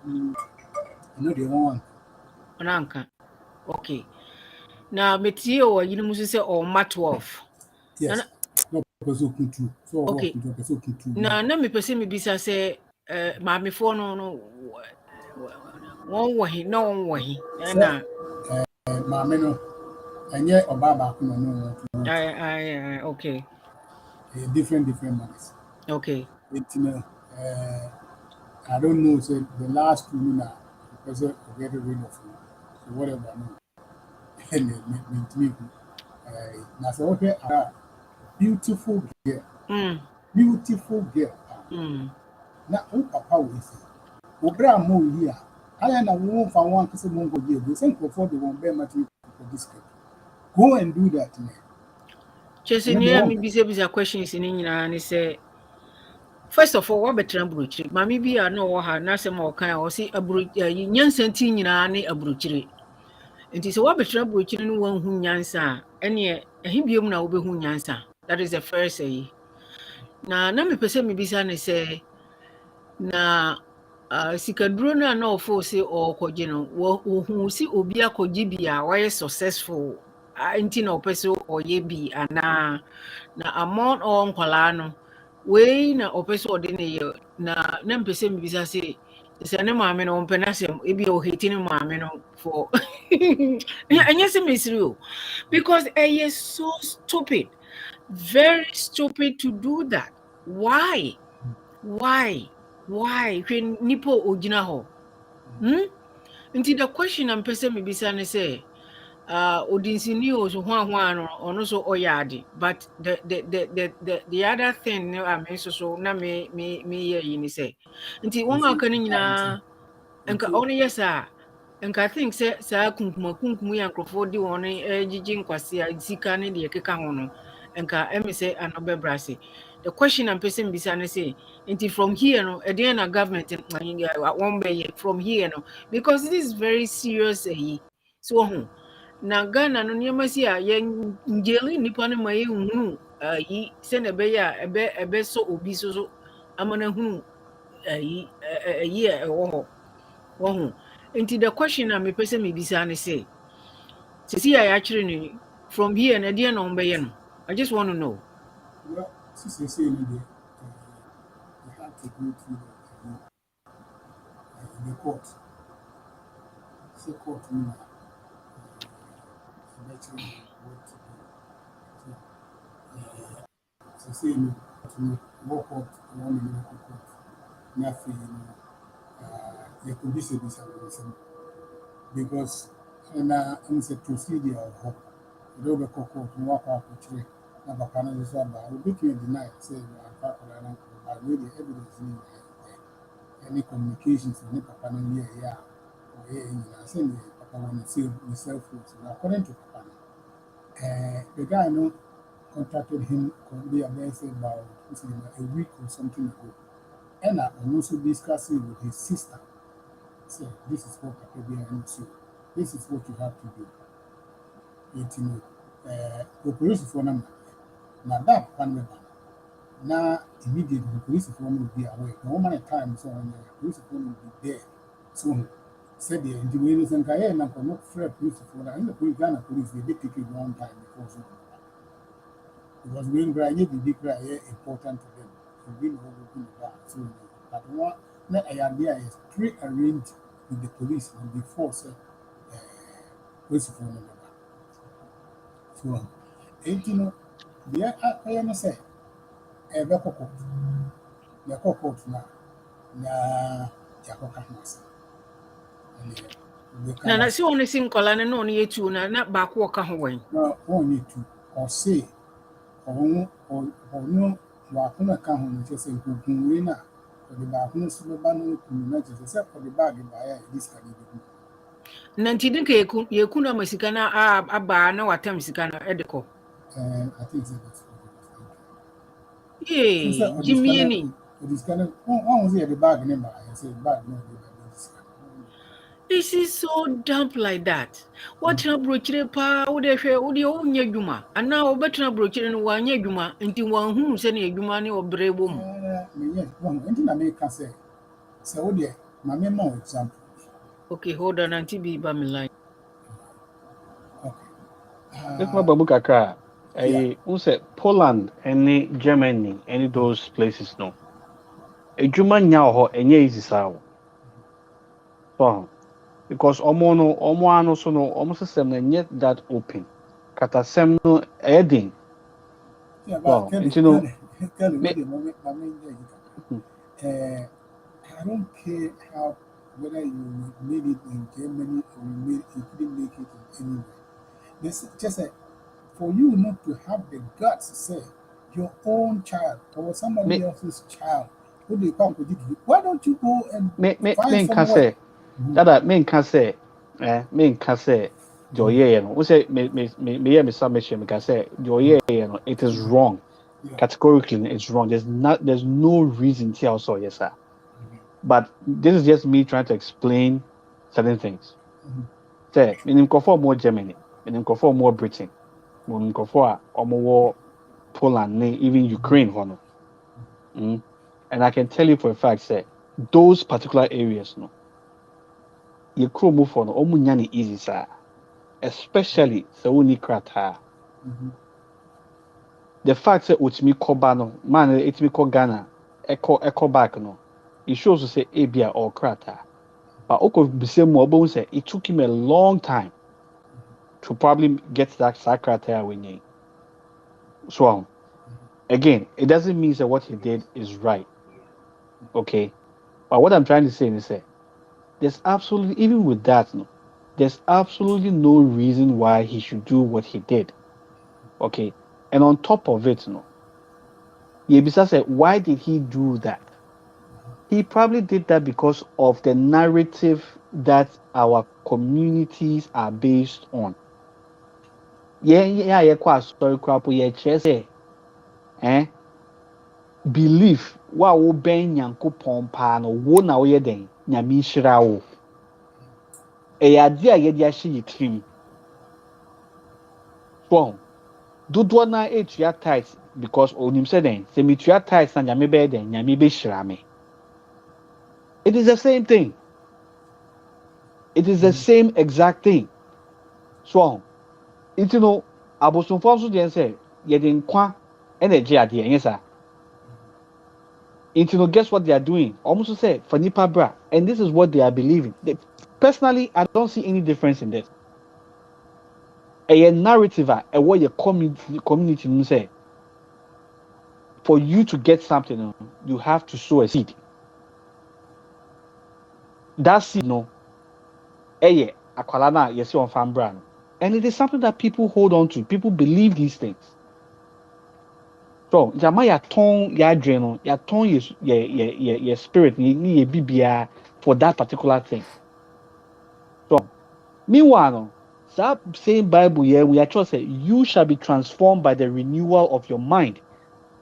I know the one. onanka. Okay. Now metie o yini musu say o mat 12. Yes. No because of Kuntu. So Okay. because of Kuntu. Na me pese me bisa say maame fo no won wo he na won wo he na maame no enye oba ba ko no okay. Different manners. Okay. It I don't know say the last two na because get rid of you. So whatever no. And me na say okay beautiful girl. Beautiful girl. Na o papa we say obra mo here. I na won fa wan kase mo go dey go say for the one be matter for this girl. Go and do that man. Chese ni me bisa questions ni nyina ni say first of all what better abrochire mami bi a no wo ha na se ma o kan o si abrochire nyansanti nyina ni abrochire nti so what better abrochire no wan hu nyansa ene ehibiom na wo be hu nyansa. That is the first say na me pese me bisa ne say na sikaduro na ofo se o koje no wo hu si obi akoje bi a why successful nti na opese o ye bi ana na amount on kwala no we na opese o de ne na mpese me bisa se ne maame no mpena se ebi o hate ne maame no for anya se mesiri o because is so stupid, very stupid to do that. Why when nipo ogina ho nti the question I'm person me bisa ne say odinsini o so hwan no ono so oyade but the other thing I mean so na me ye ni say nti won aka ni nyina enka ono yesa enka think say sa kunkum ya nkrofo di won ejiji nkwase a sika ne de keka ho no enka emi say anobe brase. The question I'm person bisa ne say nti from here no e dey na government one way from here no because this is very serious so na Ghana no niema si a ye njeli nipa ne ma ye hunu yi send a be so obi so amana hunu yi wo ho nti the question am me pese me bisa ne say sisi ya actually ni from here na dia na ombe no I just want to know. Well, since they say they have to go through the court. The court, eventually what to do. So say no, to walk out one in the court. Nothing, there could be some because it's a procedure of hope. You don't go court and walk out with you. Now, but can I say about we can deny say you are but really evidence in any communications with Papa no here or here I say Papa want to say himself according to Papa. The guy no contacted him be about a week or something ago. And I also discussing with his sister. Say, this is what Papa be and so this is what you have to do. The police for number. Now that one member. Now immediately the police will be aware. No many times on the police will be there. So said the individuals and Kaya and not fair police for that. And the Ghana police they did take a long time before so. Because when Granny be important to them. To win over the so but one not idea is pre-arranged with the police and before say police for number. So 18 the I say a court. The court now. Na si woni sim kola ne no ye tu na ba ko ka ho wen. No, only two or say or no wakuna ka ho no say nkukun we na the back no so ba no ku na say for the bag by this can be. Na nti din ka ye ku na masika na aba na watam sika na edeko. I think that's Jimmy ni. This kind of one was the bag number. I say bag no This is so dumb like that. What na brochire pa wo de hwe wo de wo nya dwuma ana wo betena brochire no wa nya dwuma nti wan hu se na dwuma ne obre bom. Me nti na me ka say wo de ma me more example. Okay, hold on until be by me line. Okay. This my babu kakra. Who said Poland and Germany, any those places no. Ejuma nya ho enye easy sawo. So because omo ano so no omo system na yet that open. Katasem no edin. Yeah, but I don't care how whether you made it in Germany or you couldn't make it in anywhere. This just for you not to have the guts to say your own child or somebody else's child who they come with it. Why don't you go and find somewhere? That me can say, me can say, Joye, no. We say me submission. Me can say Joye, no. It is wrong. Categorically, it's wrong. There's no reason to also yes, sir. But this is just me trying to explain certain things. Say, meaning for more Germany, meaning for more Britain, meaning for more Poland, even Ukraine, hono. And I can tell you for a fact, say those particular areas, no. You could move on omunyani easy sir, especially so we need krata. The fact that utimi koba no man it me ko Ghana echo back no it shows to say abia or krata, but oko be same mo say it took him a long time to probably get that krata when so again it doesn't mean that what he did is right, okay, but what I'm trying to say is that there's absolutely, even with that, no, there's absolutely no reason why he should do what he did. Okay. And on top of it, no, Yebisa said, why did he do that? He probably did that because of the narrative that our communities are based on. Yeah, quite sorry, crap, belief, wa wo ben yanko pompa no, wo na wo yeden, nyami shira wo. Ade a yɛde ahyɛ yɛ tirim. So, dodoɔ na etua tight because onim said then say me tua tithes na nyame be then nyame be hyira me. It is the same thing. It is the same exact thing. So, it's abosomfo nso deɛ sɛ yɛde nkwa ɛna ɛgye adeɛ ɛnyɛ saa. Guess what they are doing? Almost say for nipa bra, and this is what they are believing. Personally, I don't see any difference in this. A narrative, a way your community say for you to get something, you have to sow a seed. That seed, akwalana yes on farm brand, and it is something that people hold on to. People believe these things. So, jama ya ton ya adreno, ya ton your spirit, ye bibia for that particular thing. So, meanwhile, that same Bible here, we actually say, you shall be transformed by the renewal of your mind.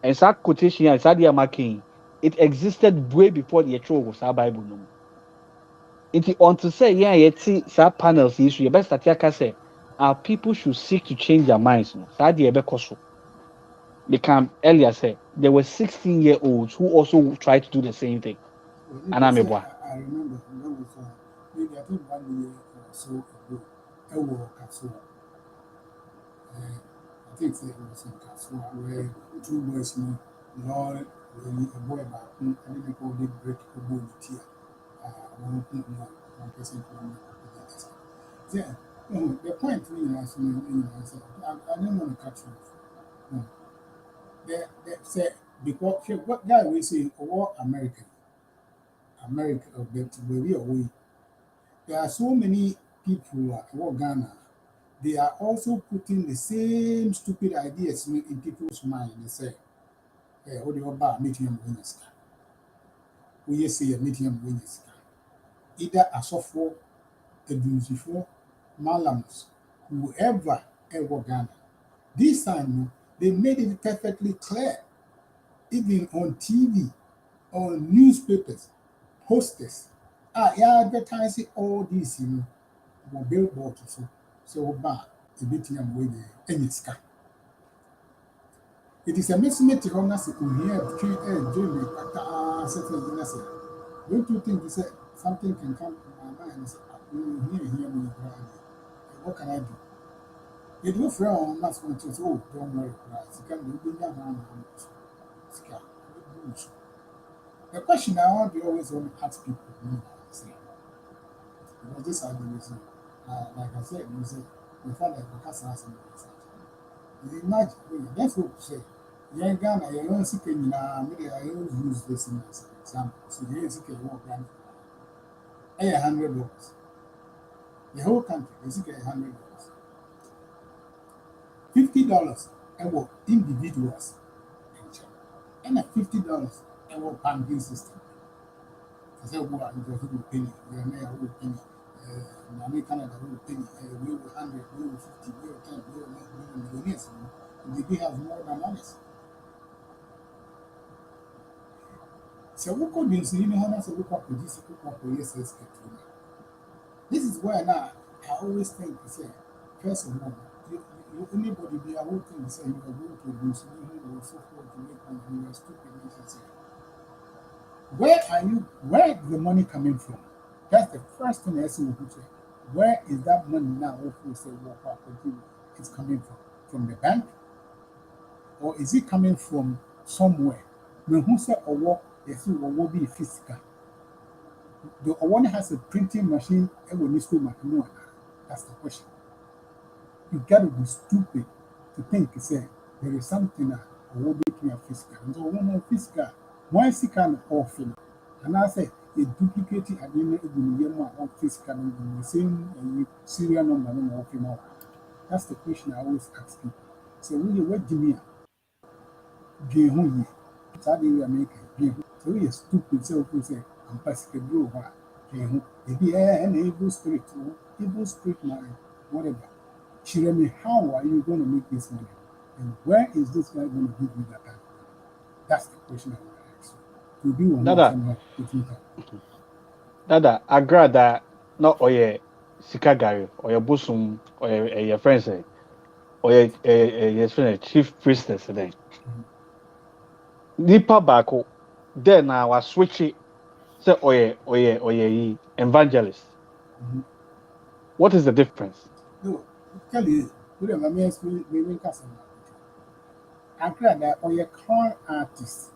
And that quotation here, that they marking, it existed way before the actual was our Bible. No. It's on to say, yeah, yet see, that panels issue, your best that say, our people should seek to change their minds. No, that the they can earlier say there were 16-year-olds who also tried to do the same thing. And I'm a boy. I remember that was maybe I think 1 year or so ago. I work at so I think it was in Castle where 2 boys me Lord a boy back and then go they break a bone tear. One person yeah. The point me I don't want to cut you off. No. They say because what guy we say or America, but we away. There are so many people who Ghana. They are also putting the same stupid ideas in people's mind. They say, "Hey, what do you about meeting him winners? We say a meeting him winners. Either a software, a beautiful, malams, whoever ever Ghana. This time, they made it perfectly clear, even on TV, on newspapers, posters. Yeah, advertising all these, billboard so bad, a bit young way any sky. It is a message on us in here between a dream and certain. Don't you think something can come to my mind and say, hear me, what can I do? It will frown last one to say, oh, don't worry, you can do young. The question I want to always want to ask people, because this are the reason. Like I said, you say, the father has asked me. You imagine, that's what you say. Young Ghana, you don't see any, I use this as an example. So you see a war grant $100. The whole country, you see $100. $50 about individuals. And $50 about banking system. I said, well, you go to penny, you're a penny. Canada will penny, we will 100, we will 50, we will 10, we will millionaires. They have more than others. So, what could you see? This is why now I always think to say, first of all, anybody be a whole thing say you are going to produce, you will so forth to make money, you are stupid. Where is the money coming from? That's the first thing I see people say. Where is that money now? Hopefully, say it's coming from? From the bank? Or is it coming from somewhere? When who say or will be physical? The one has a printing machine and will need to make no. That's the question. You gotta be stupid to think say there is something that will be physical. And so one physical, why physical often? And I say a duplicate agreement on physical the same serial number of That's the question I always ask people. So when you wait Jimmy, gay home, Saudi America, so we are stupid, so we say, I'm Pacific Blue, maybe an evil spirit, mind, whatever. Share me, how are you going to make this money? And where is this guy going to give you that time? That's the question I want to ask you. To be one Dada, agrada no oye sikagari oye busum oye your friends say oye yes friend chief priestess then. nipa baako then na wa switch it say oye evangelist. What is the difference? No, Kelly, we have a man explain cousin. Accra that or a con artist.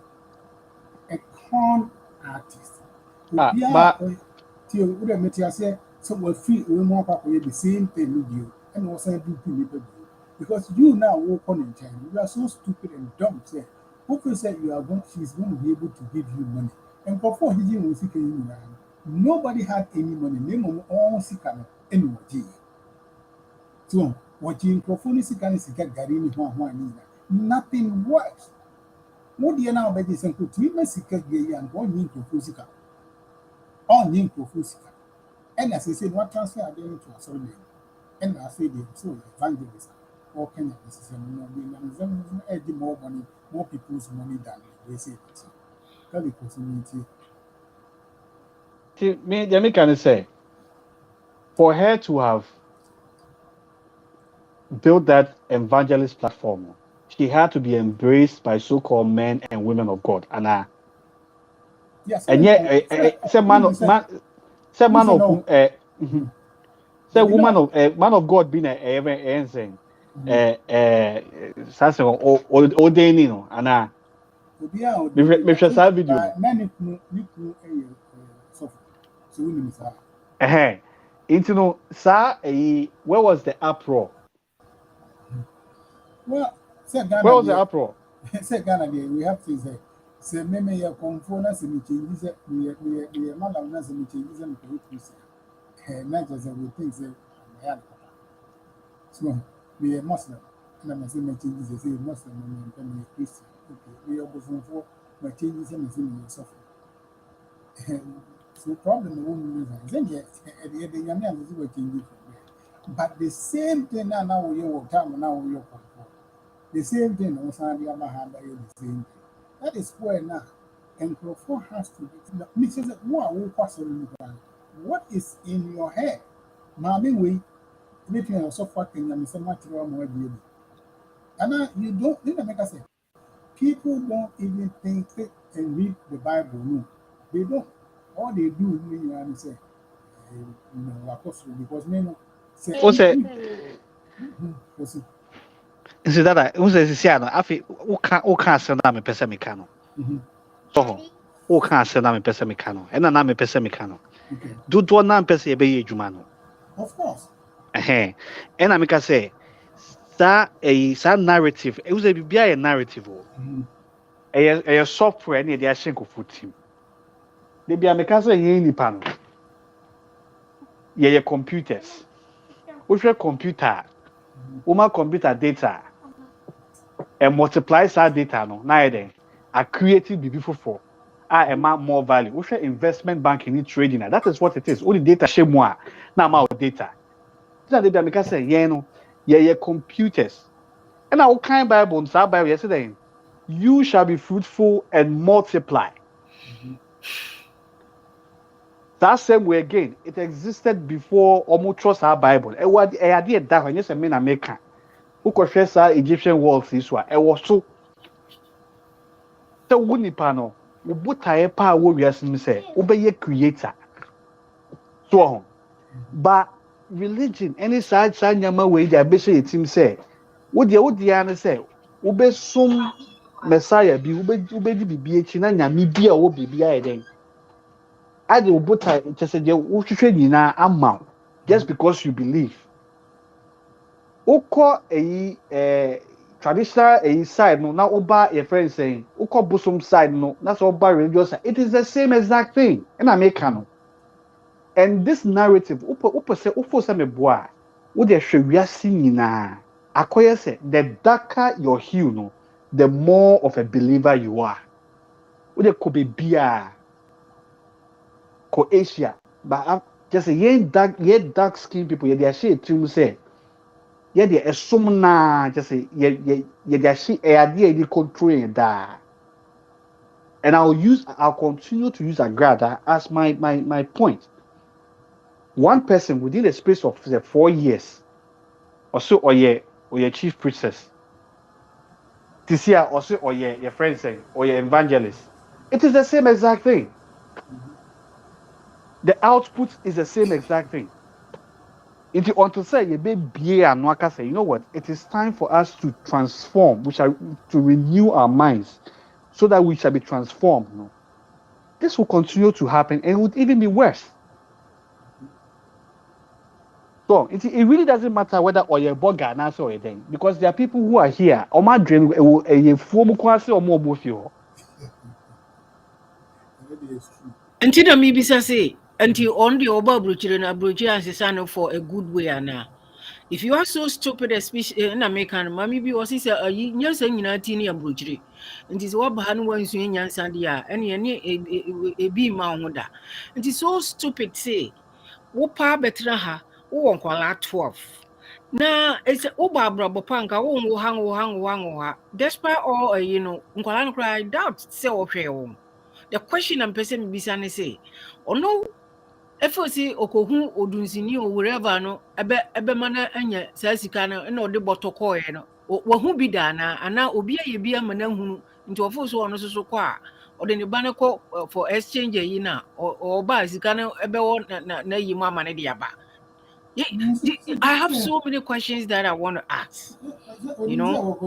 A con artist. But Till would have met you say, so we're free, we more the same thing with you, and also do people because you now walk on in China. You are so stupid and dumb. Say, who said you are going, she's going to be able to give you money. And before he didn't see nobody had any money. Name of all sick anyway. So, what you microphone is can get Garini one. Nothing works. What do you now bet is to treatment sick gay and one microphone. All microphone. And as I said, what transfer are they to a soldier? And I say, they so evangelist. All kind of necessary more money, more people's money than they say. That is possibility. me can say for her to have built that evangelist platform, she had to be embraced by so-called men and women of God. Yes, And yet, say man of say woman of man of God being a saying something ordaining no and me share video no into no sa where was the uproar? Well, say Where was Ghana, the uproar? say Ghana, we have to say, maybe your conformance and changes, we are not allowed to changes and not just we think that so we are Muslim, and I'm saying changes, say Muslim and a Christian. Okay, we are both for my changes and suffer. So, problem the woman is, then yet, at the end of the year, we change but the same thing now, we are time now, we are the same thing on Sunday, the same thing. That is where now, and Crawford has to be. What is in your head? Mommy, we making a software thing and so much more baby. And you don't, didn't make us say, people don't even think and read the Bible. No, they don't. All they do is say, because men say, Nsi dada unse sisi ano afi uka asem na me pese me ka no so uka asem na me pese me ka no ena na me pese me ka no dodo na me pese ye be ye adwuma no of course ena me ka say sa narrative unse bibia ye narrative o e software na dey ahye nkofo team de bia me ka say ye nipa no ye computers wo hwe computer woman computer data and multiply that data no na then a creative be for amount more value. We share investment banking in trading. That is what it is. Only data share more now amount data. That they make us say no computers. And our kind Bible and our Bible yesterday. You shall be fruitful and multiply. That same way again, it existed before almost trust our Bible. It was a idea that when you say men American, who could share Egyptian walls this one. It was so. So wo nipa no wo botae pa wo wiase mi say wo be ye creator so but religion any side nyama we dey be say team say wo dey an say wo be sum messiah bi wo be di bibi echi na nyame bi a wo bibi aye den ade wo botae chese dey wo hwehwe nyina ama just because you believe ukọ traditional side no na oba your friend saying ukọ bosom side no na so oba religious side it is the same exact thing and I make no and this narrative upo say ufo say me boa wo de hwe wiase nyina akoye say the darker your hue no the more of a believer you are wo de ko be bia ko Asia but just say ye dark skin people ye dey share trim say yeah, the assume na just say yeah, she idea they control that. And I'll continue to use Agrada as my point. One person within the space of say 4 years or so or your chief priestess. Tisia also or your friend saying or your evangelist. It is the same exact thing. The output is the same exact thing. If you want to say you be and waka say, you know what? It is time for us to transform, we shall to renew our minds so that we shall be transformed. You know? This will continue to happen and it would even be worse. So it really doesn't matter whether or you're boga or a thing because there are people who are here. Or my dream a form kwase or more bofio. Until the mibisa say, until on the oba bruchire na bruchire ansesano for a good way ana. If you are so stupid, especially in American, mammy be was is a years and you tini and bruchire. And is what Bahan wants in Yan Sandia, and a be mounda. It is so stupid, say, Wopa betraha, oh, uncle 12. Na it's Oba Brabopanka, oh, hang. Despite all, Uncle cry, doubt, say, okay. The question I'm person bisane say, oh no, if you see okohu odunsini or wherever no, ebe mana anya saa sika no na ode botto koe no. Wa hu bi da na ana obi aye bi amana hunu nti ofo so ono so kwa a ode ne ba ko for exchange yi na o ba sika no ebe wo na yi mu amane de aba. Yeah, I have so many questions that I want to ask. You know?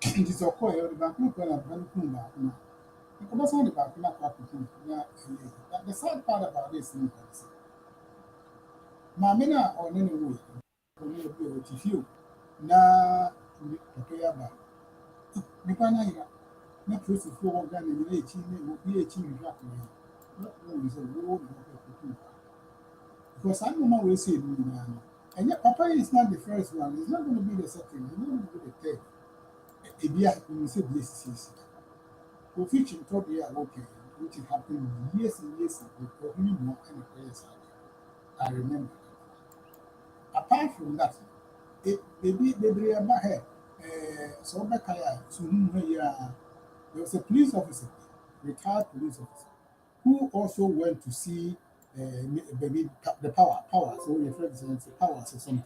It is a coil, the back look at Bankuma. The sad part about this is Mamina or any way, if you na Toyaba. Nipana, not first of all, gun in the 18 will be a team exactly. Not always a road because I don't know what say, and yet Papa is not the first one, it's not going to be the second, it's not going to be the third. Ebia we say this for featuring top here okay which is happening years and years ago for even more and players I remember apart from that they about here so back so there was a police officer retired police officer who also went to see baby the power so your friend says power or something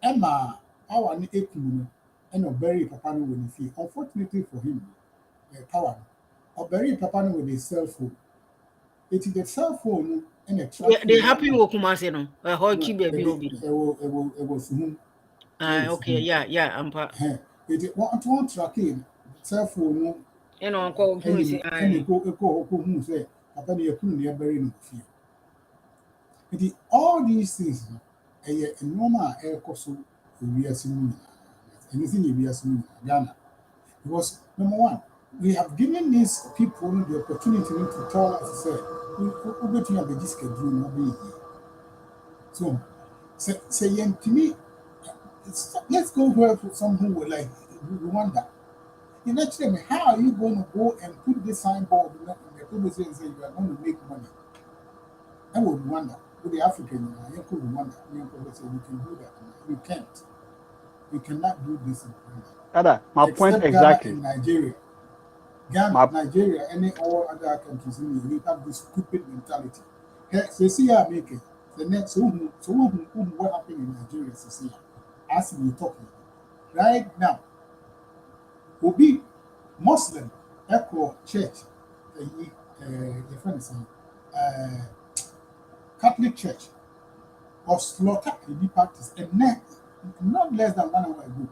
Emma power ni ekum and a very papa no when he unfortunately for him power or very papa no with a cell phone it is the cell phone and a track They happy wo kumase no hockey baby obi it was okay yeah ampa it one tracking cell phone no and on call and go who say papa no yakunu ne very no feel it all these things a normal air coso we are seeing anything we are seeing Ghana. Because number one, we have given these people the opportunity to tell us, say, we to have the schedule not be here. So, say, to me, let's go where someone will like Rwanda. You know, tell me, how are you going to go and put this signboard in the people say you are going to make money? I would Rwanda, with the African, you could Rwanda, you can do that. You can't. You cannot do this in Rwanda. My point exactly. In Nigeria. Ghana, Nigeria, any all other countries in the world have this stupid mentality. They see I make it. The next what happened in Nigeria is as we talking right now. Will be Muslim Echo Church, the friends Catholic Church or slaughter the practice and not less than 1 hour ago.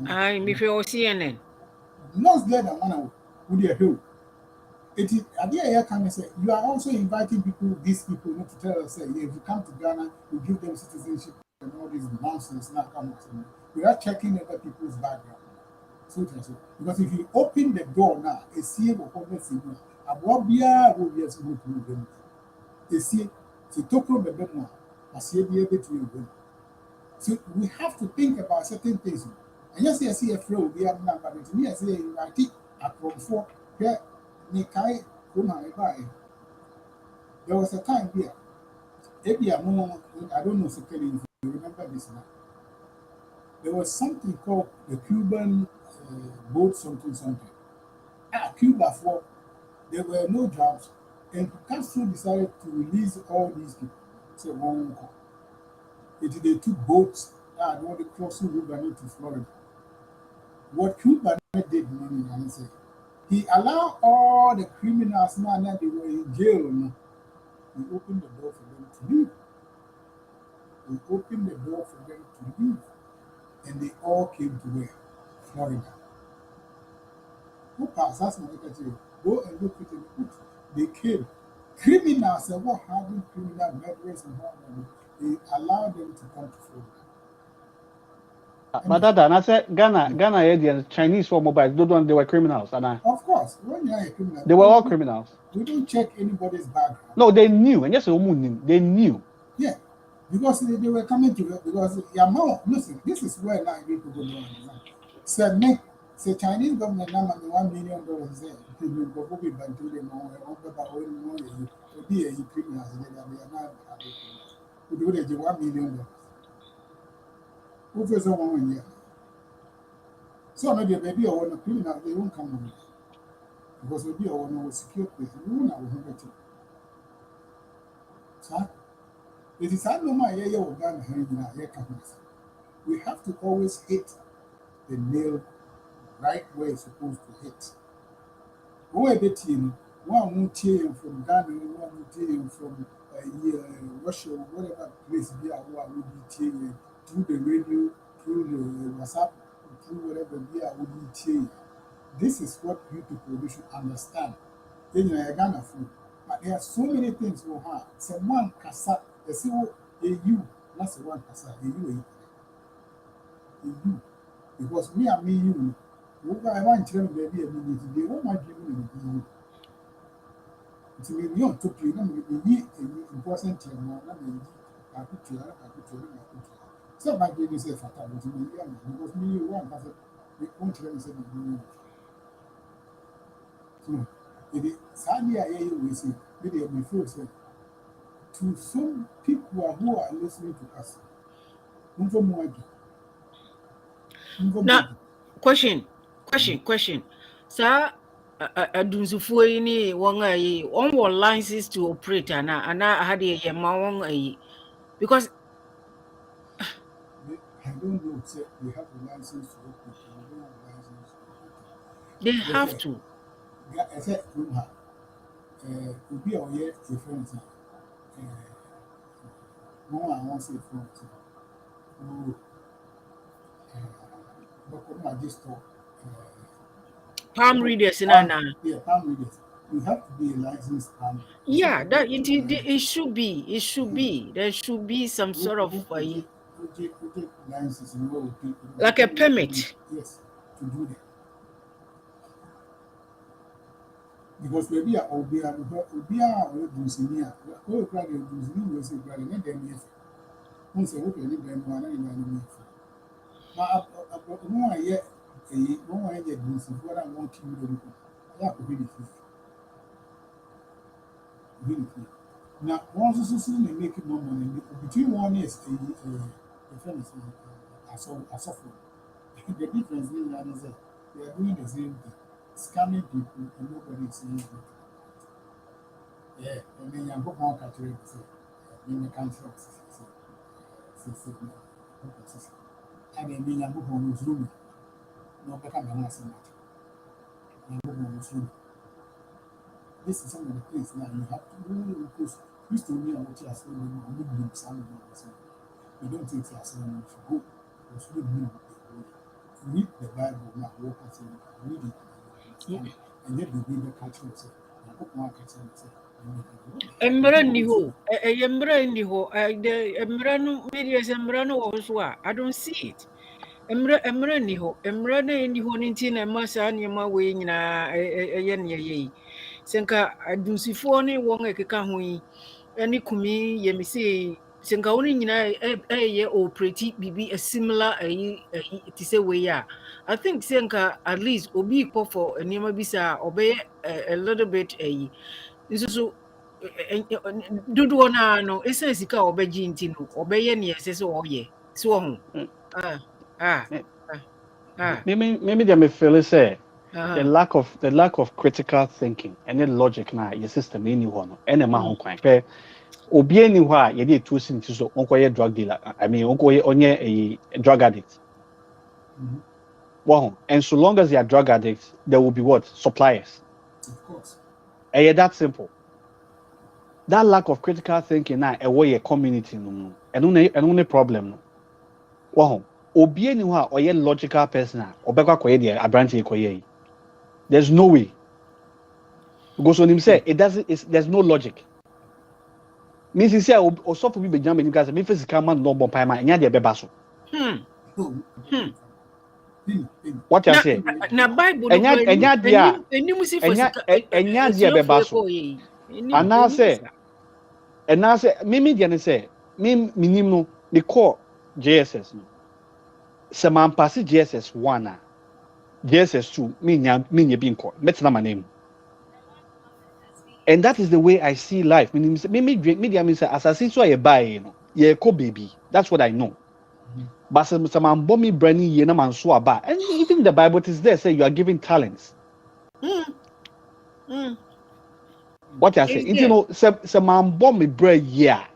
I me feel CNN. Not less than 1 hour with your hill. It is idea can say you are also inviting people, these people, not to tell us say if you come to Ghana, you give them citizenship and all these nonsense not come out. We are checking other people's background. So because if you open the door now, a see will come see you. Abobia will be as good to them. A see to talk about the now, I see be able to you. So we have to think about certain things. And yes, I see a flow, we have number. Me, I say, I think from 4, there was a time here. Maybe I don't know if you remember this now. There was something called the Cuban boat something. Cuba for there were no jobs, and Castro decided to release all these people. So They took boats and want to cross the river into Florida. What Cuba did, he allowed all the criminals now that they were in jail. He opened the door for them to leave. He opened the door for them to leave. And they all came to where? Florida. Who passed? That's my you. Go and look at the book. They came. Criminals and what having criminal murderers and all that. They allowed them to come to Florida. But that, and I said Ghana Indians, Chinese for mobile, they were criminals, and of course, when you are a criminal, they were all criminals. We don't check anybody's background. No, they knew, and yes, they knew. Yeah, because they were coming to it because listen, this is where now people go down. Said me, say Chinese government now money $1 million there. People go be bantu them or be a criminals. They are not. We do the $1 million. Who for someone here? So maybe a baby or one criminal, they won't come over. Because maybe or one was secure place, we won't have it. So it is not normal here or Ghana here companies. We have to always hit the nail right where it's supposed to hit. One bit one won't from Ghana, one won't from Russia, whatever place be a would be through the radio, through the WhatsApp, through whatever be a would be. This is what you people should understand. Then you are Ghana food. But there are so many things we have. Someone kasa, they say, oh, you, that's the one kasa, you. Because me and me, you. I want to baby a minute, they won't mind giving you. It's a million to play, important to I put you. So my baby say fatal, but because me, you want that we won't tell you. So, it is sadly I hear you say, video before say, to some people who are listening to us. Now, question. Sir, adunsufoɔ yi ne wɔn a yi wɔn wɔ license to operate ana aha deɛ yɛ ma wɔn because I don't know say they have a license to operate. They don't have a license to operate. They have to. I said be aware a friend no one wants a friend. But I just talk. Palm readers in Anna. Yeah, palm readers. You have to be a licensed palm reader. Yeah, that it should be. It should be. There should be some sort of license like a permit. Yes, to do that. Because maybe I'll be a Dusinia. Oh, cry your Dusinia will say, Granny, and then yes. Once I hope you live in one and but no, I yet no, I yet do what I want you to do. I have to really now, once you see me making more money, between 1 year the friend is a software. The difference is that they are doing the same thing, scamming people, and nobody is saying anything. Yeah, and then you go on catching in the country of and then you go on with room. No better than us. This is some of the things now you have to do because you still need what you are saying. You don't think you are saying you should go. Because you need read the Bible now, walk and say, read it, and then you read the culture and say, I hope one can say, I don't see it. Emra ni ho ninti na masa ni ma we nyina eye ne ye senka adunsifoɔ ne wɔn ekeka ho yi ani kumi ye me se senka woni nyina eye operate bibi a similar ti say we ya I think senka at least obi kɔ for enema bi sa obey a little bit nso so dodo na no esa sika obegye nti no obeye ne ese se wo ye so ho Maybe they may feel say the lack of critical thinking and then logic na your system any one and a man kwan pe obi any hwa ye dey two sin so onko drug dealer, I mean onko onye a drug addict. Well, and so long as they are drug addicts, there will be what? Suppliers. Of course. And yeah, that's simple. That lack of critical thinking now away a community no. And only problem no. Well, obi any hwa or logical person obekwa koye dey abranti koye. There's no way. Because when him say there's no logic. Means he say also for be jam because me physical man no bon pie man nya dey beba so. What you say? Na Bible enya dia beba so. And now say me dia say me minim no the core JSS no. Se man pass JSS 1 JSS 2 me nya bi nko. Metna my name. And that is the way I see life. Me say as I see so I buy you know. Ye ko baby. That's what I know. But some man bomb me brand new na man so aba. And even the Bible is there say you are giving talents. What I say? You know, some man bomb me bread yeah.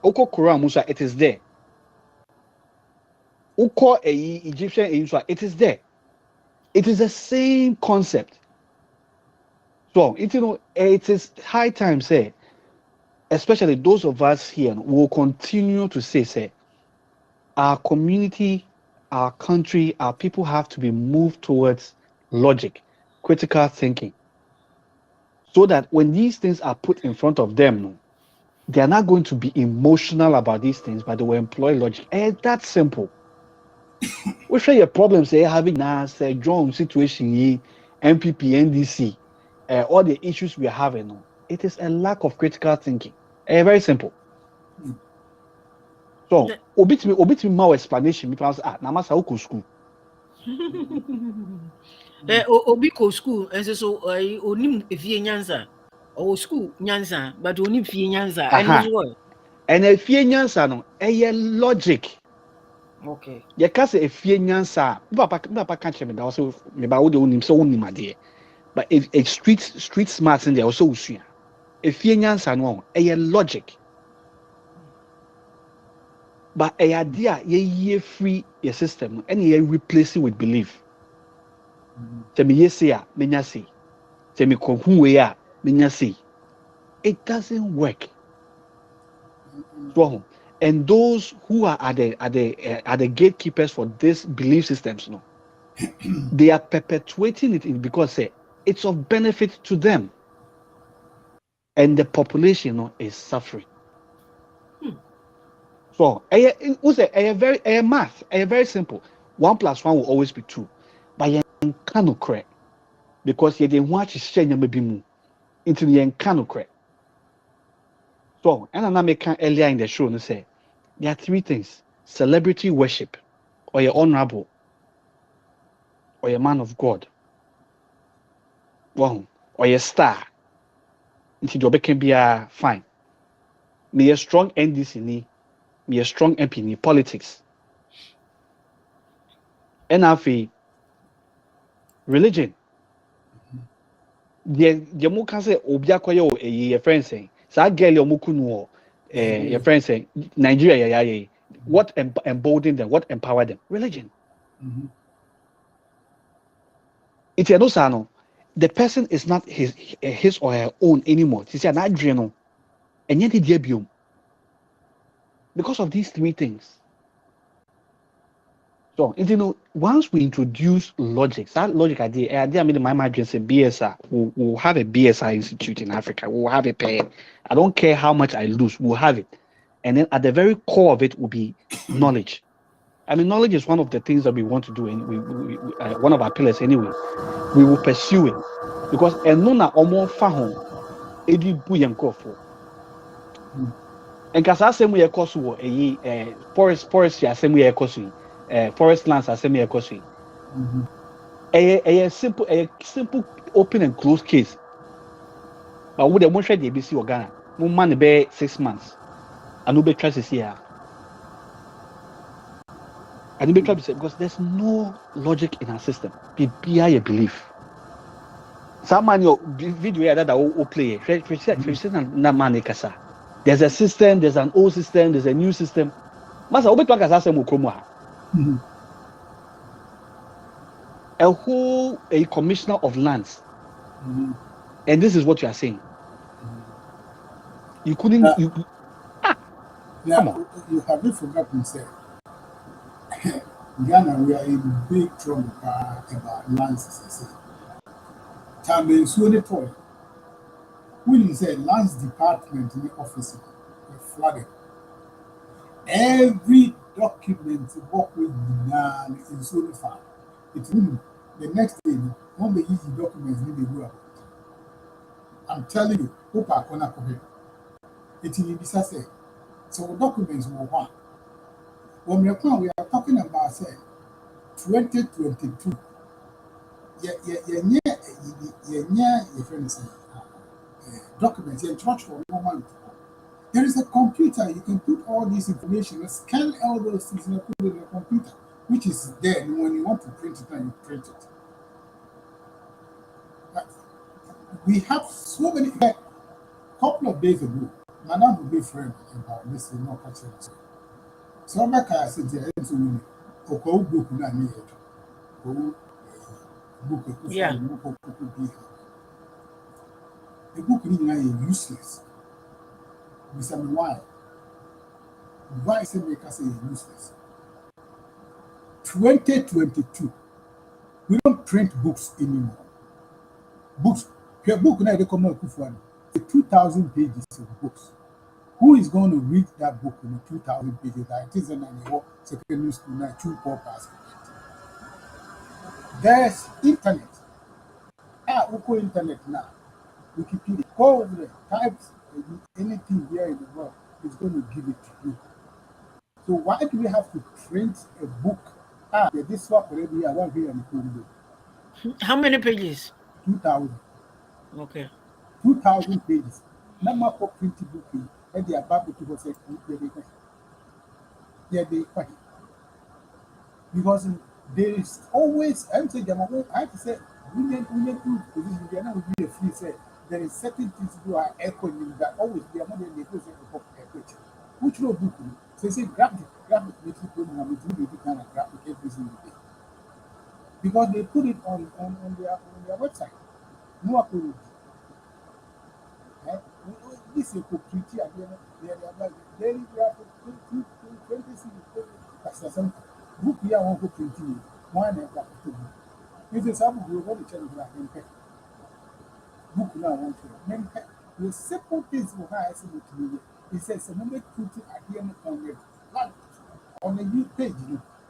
Oko Quran Musa, it is there. Oko Egyptian it is there. It is the same concept. So you know, it is high time say, especially those of us here will continue to say our community, our country, our people have to be moved towards logic, critical thinking. So that when these things are put in front of them, they are not going to be emotional about these things, but they will employ logic. And that's simple. We share your problems having now say drone situation, MPP, NDC, all the issues we are having. It is a lack of critical thinking. Very simple. So, obit me more explanation because namasa uko school. Obi ko school and so onim efie nyanza or school nyanza but onim fie nyanza and what? And efie nyanza no logic. Okay. Ye ka say efie nyanza papa can tell me that also me ba wo de onim so onim ade. But if street smart in there also usua. Efie nyanza no logic. But a idea ye free your system and ye replace it with belief. Tell me yes ya menya say. Tell me konhu we ya menya say. It doesn't work. So, and those who are the gatekeepers for these belief systems, they are perpetuating it because it's of benefit to them, and the population is suffering. So, math, very simple. 1 + 1 will always be 2, but you cannot correct because you didn't watch share maybe mu into the cannot correct. So, and I make earlier in the show and say there are 3 things: celebrity worship, or you're honorable, or you're man of God, or you're star. Into the can be fine. Me a strong NDC ni, me a strong MP ni politics. And afi religion. The mo can say obi akoye o your friend saying. So girl your mukunu your friend saying Nigeria what embolden them, what empower them? Religion. It's no the person is not his or her own anymore. It's an adrenal. And yet it because of these 3 things. So, you know, once we introduce logic, that logic idea I mean, my margin say BSR, we'll have a BSR institute in Africa. We'll have a pay. I don't care how much I lose, we'll have it. And then at the very core of it will be knowledge. I mean, knowledge is one of the things that we want to do, and we one of our pillars anyway. We will pursue it because enona omo fahon edi buyanko for. And kasa asem ye koso wo forest ya asem ye koso forest lands asem ye koso. A simple open and close case. But we dey mo hwe dey be si Ghana. Mo man be 6 months. Anu be try to see here. And it becomes because there's no logic in our system. PPI belief. Someone your video that will play. There's a system, there's an old system, there's a new system. Masa obetu akasa asem okromu ha. A whole commissioner of lands. And this is what you are saying. You couldn't come on. You haven't forgotten, sir. Ghana, we are in big trouble about lands. Time is so toy. When you say lands department in the office, flooded. Every document work with the is so far. It will the next day, one the easy documents need to go. I'm telling you, hope I can come. It will be said. So documents will one. When we are talking about say 2022. Your friends documents in church for 1 month. There is a computer, you can put all this information, scan all those things and put it in a computer, which is there. And when you want to print it, and you print it. But we have so many. A couple of days ago, Madam will be friend about this in no culture. So I'm like I said, there is a book na me book Yeah. the book is useless. Why? Why is it make us say useless? 2022, we don't print books anymore. Books, your book now they come out 2,000 pages of books. Who is going to read that book in 2,000 pages? That it is in a secondary school now, 2 purpose. There's internet. Uko internet now. Wikipedia. Go over there, type anything here in the world, it's going to give it to you. So why do we have to print a book? This one already I want here in the How many pages? 2,000. Okay. 2,000 pages. Number for printing book and they are back to go say because there is always I have to say we need to position there now we be a free say there is certain things you are echoing that always they are not in the process of equity. Which no book so say graphic makes it program it will be kind of graphic every single day. Because they put it on their website. No approval. This is a pretty idea. They have 20 that's something. Book here won't go printing. One and that. If it's up, we'll go to channel like book now won't you? The simple things will have to do. It says somebody put it at the end on the new page.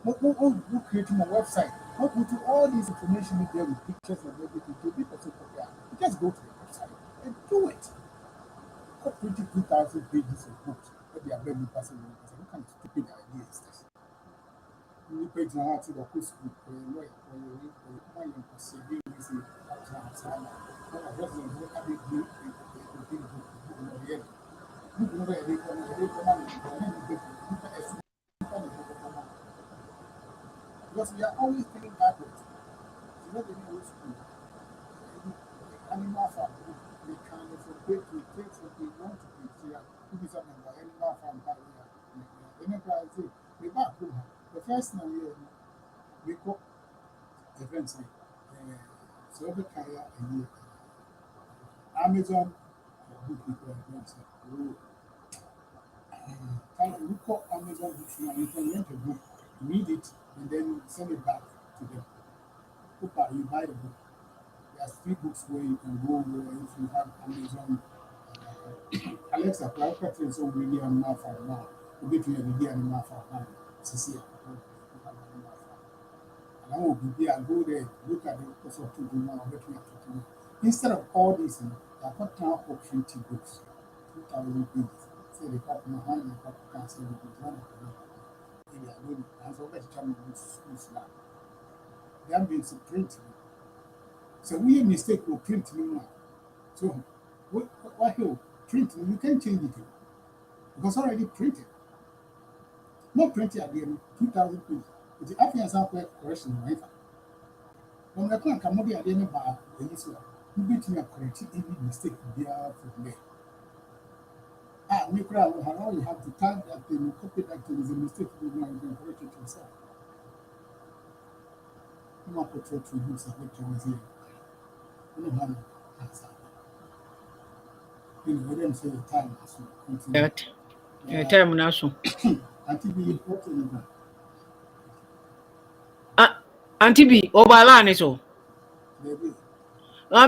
We're creating a website. We'll put all this information in there with pictures and everything to be possible. Just go to the website and do it. 22,000 pages of books that they are very passing. What kind of stupid idea is this? You page now to the school for a lawyer or you persevere with it. Because we are always thinking backwards. You know the new school. Animal farm, they kind of forget to take what they want to do. To be something about animal farm. They back home. The first time we got events like so the Kaya and Amazon book events. We call Amazon books now. You can rent a book, read it, and then send it back to them. You buy the book. There's 3 books where you can go if you have Amazon. Alexa, private is already on my phone now. We get to the animal farm now. See, and I will be there, go there, look at the course of 2 now, instead of all this, I got now for 20 books, 2,000 pages. Say the copy my hand and copy can't say the book. Maybe I don't know. And so let's tell me schools now. That means a print. So we a mistake will print now. So what here? Print, you can't change it because already printed. No printing at the end, 2,000 pages. The affairs are correction, right? When the plan come at the end of the issue, you bet me a correct any mistake there from there. Ah, Mikra, how you have to tag that thing, copy that thing is a mistake, you know, you can correct it yourself. I'm not put to use a lecture was here. You know, how answer. You know, let them say the time as well. Continue. Time now so. Until we what in the Auntie B, Obalani so. baby.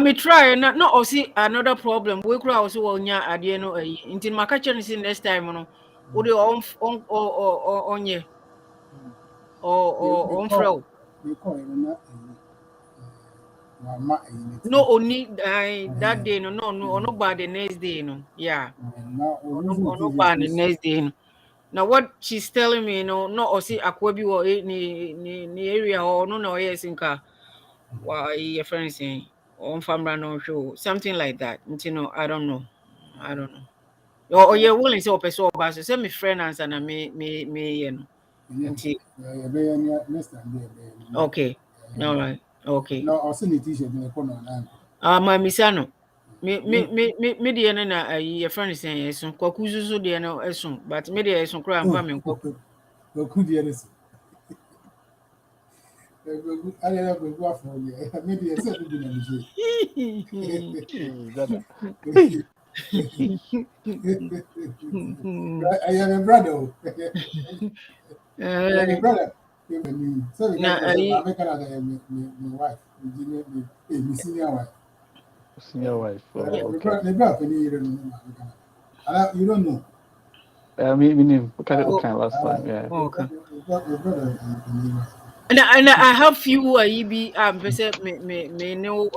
Me try na no osi another problem. We could also onya adie no until my catcher is next time no. Ode onye or fro. They call it not Mama in it. No only that day no bad the next day no. Yeah. Now, No bad the next day no. Now what she's telling me no osi akwabi wo ni area or no yes inka. Why your friends saying on family no show something like that. You know, I don't know. Or you're willing to open so bad. Say me friend answer na me you know. Next time, Okay. All right. Okay. no, I'll send a t-shirt in the corner. My misano. Me the na your friend is saying so kwakuzu so the no esun but me the esun kra amfa me nkoko. Go the other. I don't go for you. Maybe I said I am a brother. I am a brother. So we can make another my wife. My senior wife. Senior wife. Okay. You don't know. Me knew. What kind last time? Yeah. Okay. And I have few be person me no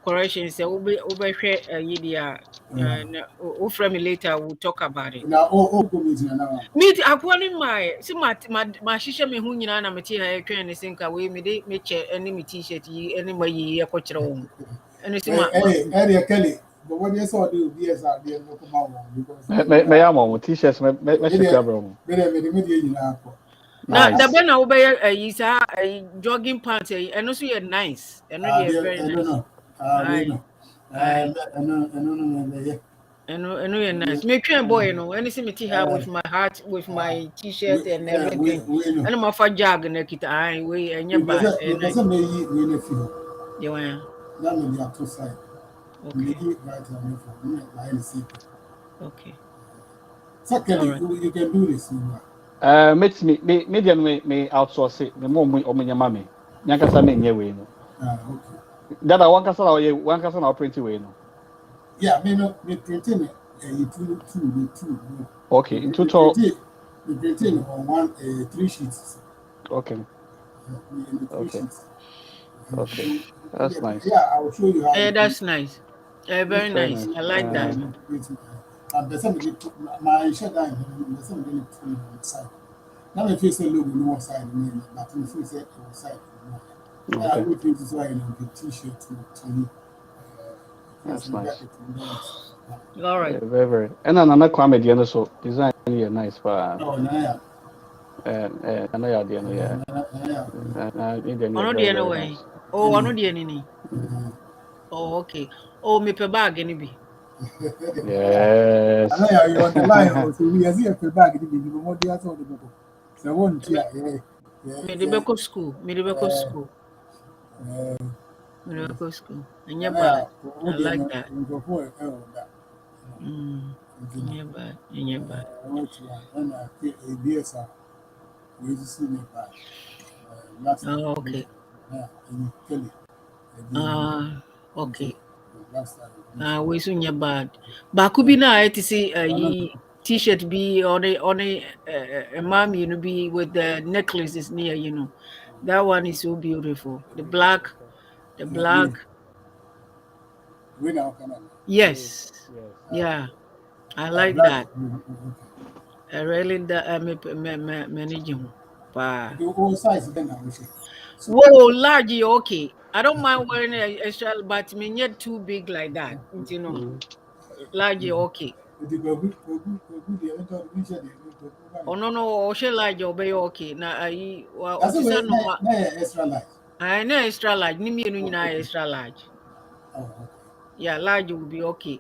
correction say we share yidia and from me later we'll talk about it. Now now. Me akwani my see my shisha me hu nyina na me ti ha twen ne sinka we me de me che any me t-shirt yi any ma yi e ko kire wo. And see my Kelly, but when you saw the BS out there, no come out because me am on t-shirts me share bro. na the ben na we yi sa jogging pants and also you nice and no dey very nice. And you're nice. Me twen boy no any see me ti ha with my hat with my t-shirt and everything. And my fa jag na kita ai we enye ba and I me yi we na fi. They were. That may be a two side. Okay. Okay. Secondly, you can do this. Me outsource it. Me more me Nyankasa me nye we no. Okay. That I one kasa na print we no. Yeah, me printing two. Okay, in total. We printing on 3 sheets. Okay. Okay. Okay. That's nice. Yeah, I will show you how. Yeah, that's nice. Very nice. I like that. There's somebody my shirt down. There's somebody on the side. Now if you say logo no one side, but if you say on side, I will print this way on the t-shirt to you. That's nice. All right. Yeah, very. And another comment the end so design really nice for. Oh, yeah. I know the end yeah. Way. Oh, I know the any. Oh, okay. Oh, me pe bag any be. Yes. I know you on the line. So we see a bag any be. You want the answer of the book. So one yeah. Me the beko school. Me the beko school. Me the beko school. And yeah, bad. I like that. Yeah, bad. Yeah, bad. I went to one ABS. We just see me back. Oh, okay. Kelly. Okay. We soon yeah bad. But could be now to see t-shirt be on a mom, you know, be with the necklaces near, you know. That one is so beautiful. The black. Yes. Yeah. I like that. I really managing. Whoa, large, okay. I don't mind wearing a extra, but me not too big like that. You know, large, okay. Oh no no, she large obey okay. Na ayi wa That's the otisa way no ma. extra large. I know extra large. Ni mienu Oh, nyina okay. extra large. Oh, okay. Yeah, large will be okay.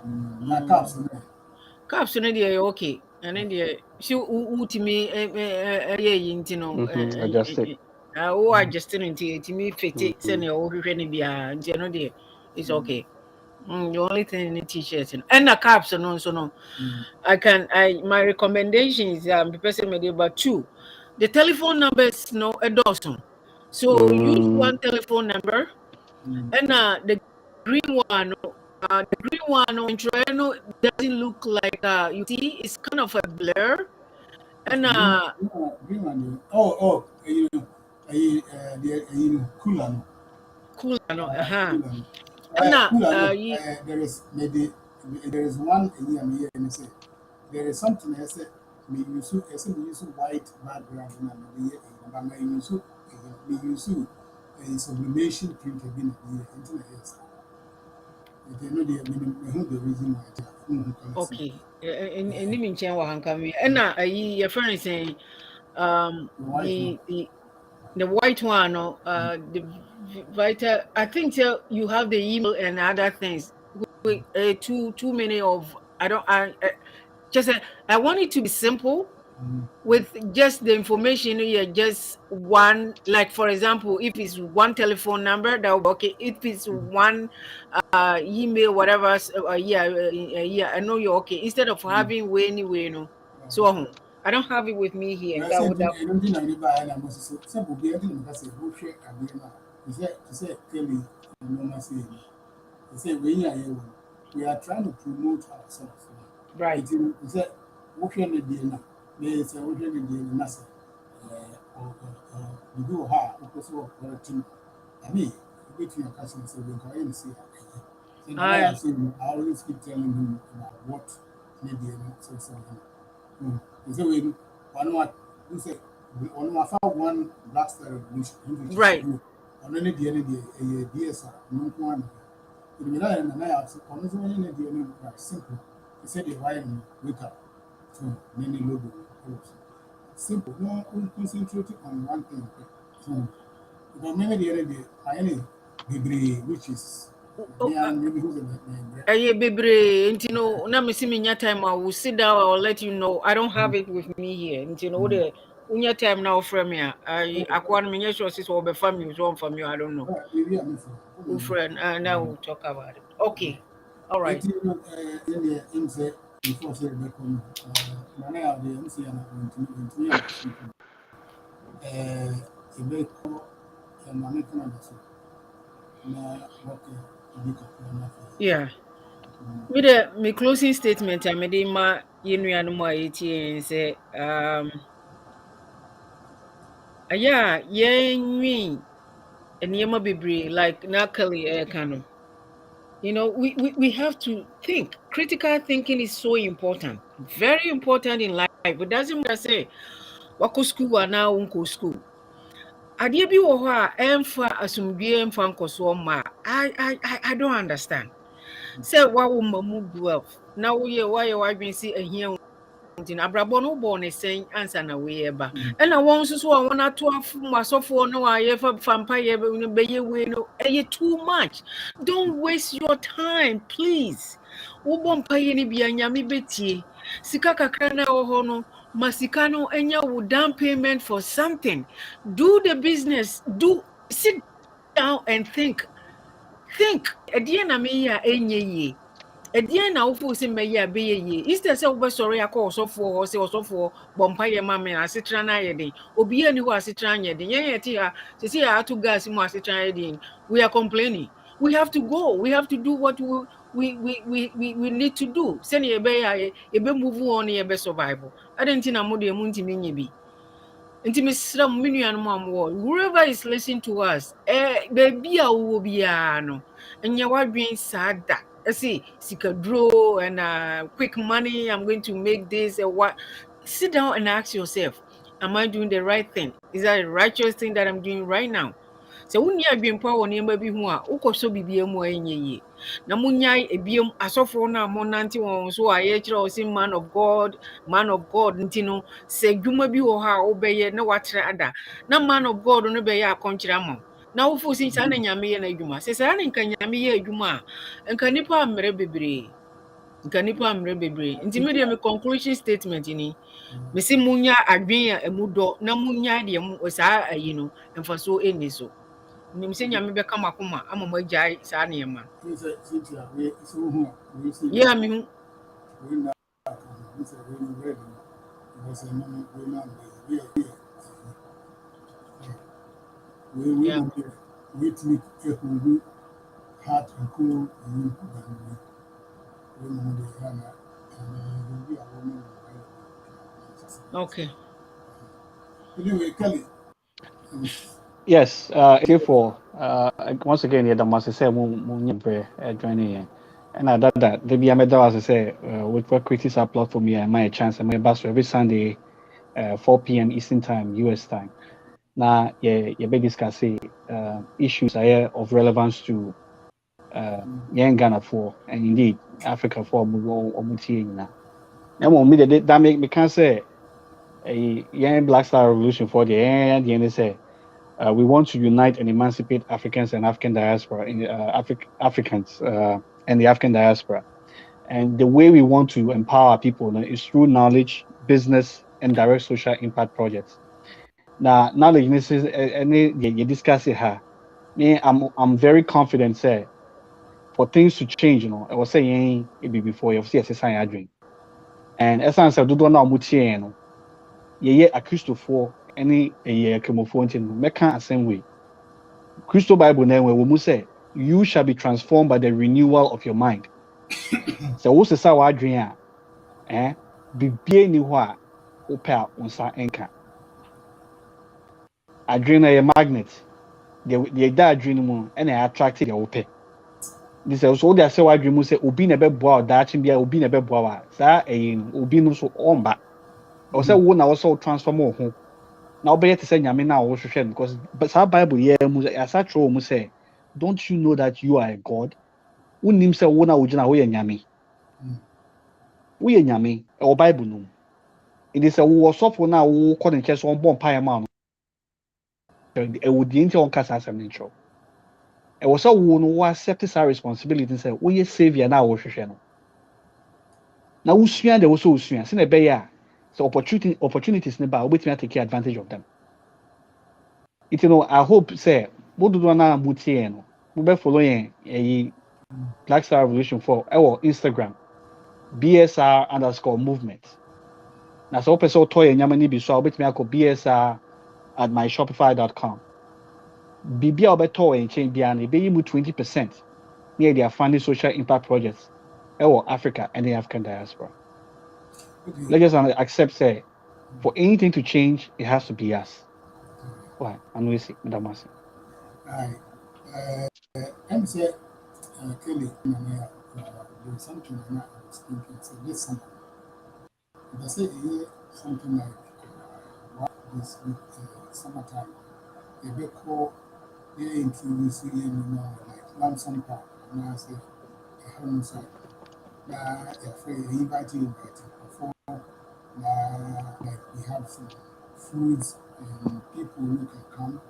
Now caps in there. Caps no dey okay. And then the she ultimi eh yinti no Adjust it. o adjust no nti etimi fete se na o hwehwe ne bia nti no dey it's okay. The only thing in the t-shirt and the caps and so no. I my recommendation is the person made about two. The telephone number is no a dozen. So use one telephone number and the green one the green one on Treno doesn't look like you see it's kind of a blur and Green one. You know, the cooler. cool no Cooler. and Cooler. There is maybe there is one here and say there is something I said me use white background and me use a sublimation print again here internet yes. They know the reason why. okay and even change what hankami and your friend is saying the white one the vital I think you have the email and other things too many of I just I want it to be simple with just the information here just one like for example if it's one telephone number that will be okay if it's one email whatever yeah I know you're okay instead of having way anyway so I don't have it with me here that would have we are trying to promote ourselves. right do her because of team. I mean, between your cousins, so we can see her. I always keep telling him about what maybe so. So we one say on my one black star revolution, right. On any DS, no one. The Milan and I have on any simple. He said the wire wake up. So many logo. Simple. No, we concentrate on one thing. So, but many the other day, I any degree which is Bebre, you know, na me see me nya time I will sit down, I will let you know. I don't have it with me here. You know, the unya time now from me. I want me sure sis will be family one from you. I don't know. Who friend and now we'll talk about it. Okay. All right. Before say back on the MC yeah. With the my closing statement, I made my no more 80 and say yeah, me and yema be like Nakali Kano. You know, we have to think. Critical thinking is so important, very important in life. It doesn't matter say wako school or now unko school. Adeɛ bi wɔ hɔ a ɛmfa asomdwie mfa nkɔsoɔ ma I don't understand. Sɛ wawo ma mu 12 na wayɛ w'adwene sɛ ahia nti na abrabɔ no bɔ ne sɛn ansa na wei ba ɛna wɔn nso so a wɔn ato asɔfoɔ no a yɛfa fampa yɛ no bɛyɛ wei no ɛyɛ too much. Don't waste your time please. Wobɔ mpa yɛ no bia nyame bɛtie sika kakra na ɛwɔ hɔ no ma sika no ɛnyɛ wo down payment for something. Do the business. Sit down and think ɛdeɛ na meyɛ a ɛnyɛ yie ɛdeɛ na wofo sɛ mɛyɛ a bɛyɛ yie instead sɛ wobɛsɔre akɔ ɔsɔfoɔ hɔ sɛ ɔsɔfoɔ bɔ mpayɛ ma me asetena no ayɛ den obiaa ni hɔ asetena anyɛ den yɛn yɛte ha sɛsɛ yɛ ato gas mu asetena ayɛ den we are complaining. We have to go. We have to do what we need to do. Send ye move on ye be survival. I didn't think I'm de munti minye bi. Intimisra minu whoever is listening to us, baby a wo bia no. And ya wadwin sada. See, Sikaduro and quick money, I'm going to make this what. Sit down and ask yourself, am I doing the right thing? Is that a righteous thing that I'm doing right now? sɛ wonni adwempa wɔ nneɛma bi ho a wokɔsɔ bibia mu a ɛnyɛ yie na monyae ebiom asɔfoɔ no a monante wɔn so a yɛkyerɛ wo sɛ man of god nti no sɛ dwuma bi wɔ hɔ a wobɛyɛ na woatrɛ ada na man of god no bɛyɛ akɔnkyerɛ ama wo na wofo si saa na nyame yɛ n'adwuma sɛ saa ne nka nyame yɛ adwuma a nka nipa mmerɛ bebree nti me deɛ me conclusion statement ni me se munya adwen a emu dɔ na munya deɛ mu saa ayi no mfaso ɛnni so nim sɛ nyame bɛka makoma ama mo agyae saa nneɛma yeah me hu heart and cool okay anyway Kelly Yes, for once again, yeah, the master say joining, and I that the be as I say, with what critics are platform me and my chance and my bus every Sunday, 4 p.m. Eastern Time, US time. Now, yeah, be discussing issues of relevance to young Ghana for and indeed Africa for now. Now, me that make me can say a young Black Star Revolution for the end, the end say. We want to unite and emancipate Africans and African diaspora in Africans and the African diaspora. And the way we want to empower people is through knowledge, business, and direct social impact projects. Now, knowledge, this is any you discuss it here. Me, I'm very confident, say, for things to change. I was saying it be before you see a society drink. And as I said, do not mutie ye a Christopher any a chemophone make the same way. Crystal Bible name where we say, you shall be transformed by the renewal of your mind. So what's the sour dream? Be ni wa opel unsa enka. Adrena a magnet. The da dream moon and I attracted your ope. This is all the say why dream say obi na be boa dachin bia obi na be boa. Sa obi no so omba. O say wo na wo so transform ho. Na obey to say nyame na wo hwehwe because but sa Bible here mu asa tro mu say, don't you know that you are a God? Unim sɛ wo na wogyina woyɛ nyame woyɛ nyame ɛwɔ bible no mu ɛde sɛ wowɔ sɔfo no a wokɔ ne nkyɛn sɛ ɔmbɔ mpaeɛ ma no ɛwɔ deɛ nti a ɔnka saa asɛm no nkyerɛw ɛwɔ sɛ wo no wo accept saa responsibility sɛ woyɛ savior no a wohwehwɛ no na wosua deɛ wo sɛ wosua sɛ na ɛbɛyɛ a sɛ opportunities ne ba a wobɛtumi atake advantage of them nti no I hope sɛ mododoɔ no a motie no mobɛfollow yɛn ɛyi Black Star Revolution for ɛwɔ Instagram BSR_movement. Now, so person toy and yamani be so bet me I BSR at myshopify.com. Bibia obeto and chain biani be you 20% near their funding social impact projects. Africa and the African diaspora. okay. Let's just accept say for anything to change, it has to be us. Why? And we see, Madam Masi. I'm say Kelly, there's something I was thinking. So this summer, if I say here something like what this week, summertime, they be call they introduce like Ramsar Park, and I say Ramsar. Now, if we invite before, like we have some foods and people who can come.